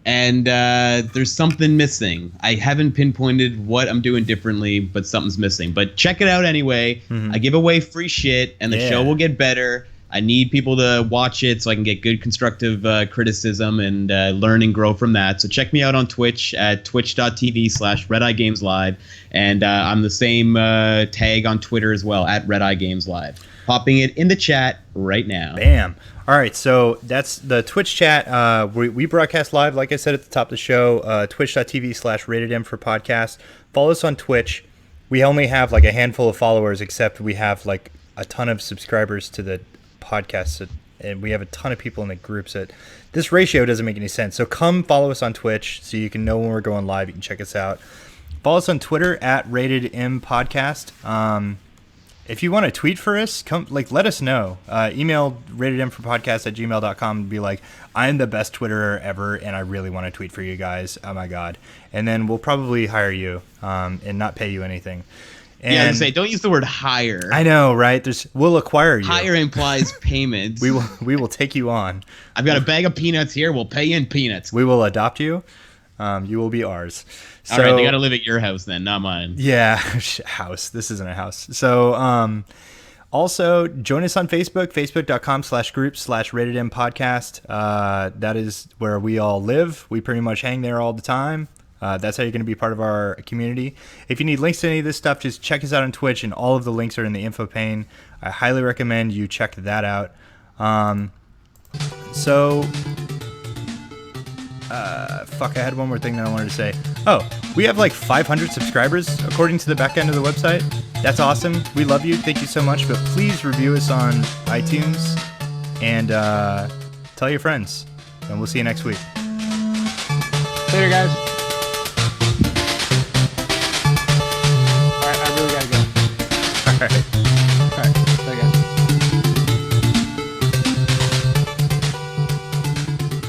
And there's something missing. I haven't pinpointed what I'm doing differently, but something's missing. But check it out anyway. I give away free shit, and the show will get better. I need people to watch it so I can get good constructive criticism and learn and grow from that. So check me out on Twitch at twitch.tv/RedEyeGamesLive. And I'm the same tag on Twitter as well, at RedEyeGamesLive. Popping it in the chat right now. Bam. All right, so that's the Twitch chat. We broadcast live, like I said at the top of the show, twitch.tv/ratedmforpodcast. Follow us on Twitch. We only have like a handful of followers, except we have like a ton of subscribers to the podcast and we have a ton of people in the groups. This ratio doesn't make any sense. So come follow us on Twitch so you can know when we're going live. You can check us out. Follow us on Twitter at Rated M Podcast. If you want to tweet for us, let us know. Email ratedmforpodcast@gmail.com and be like, I'm the best Twitterer ever, and I really want to tweet for you guys. Oh my god! And then we'll probably hire you and not pay you anything. And I was gonna say, don't use the word hire. I know, right? We'll acquire you. Hire implies payments. We will take you on. I've got a bag of peanuts here. We'll pay you in peanuts. We will adopt you. You will be ours. All right, they got to live at your house then, not mine. Yeah, house. This isn't a house. So, also join us on Facebook, facebook.com/groups/ratedmpodcast. That is where we all live. We pretty much hang there all the time. That's how you're going to be part of our community. If you need links to any of this stuff, just check us out on Twitch, and all of the links are in the info pane. I highly recommend you check that out. I had one more thing that I wanted to say. Oh, we have like 500 subscribers according to the back end of the website. That's awesome. We love you. Thank you so much. But please review us on iTunes and tell your friends. And we'll see you next week. Later, guys. All right, I really gotta go. All right.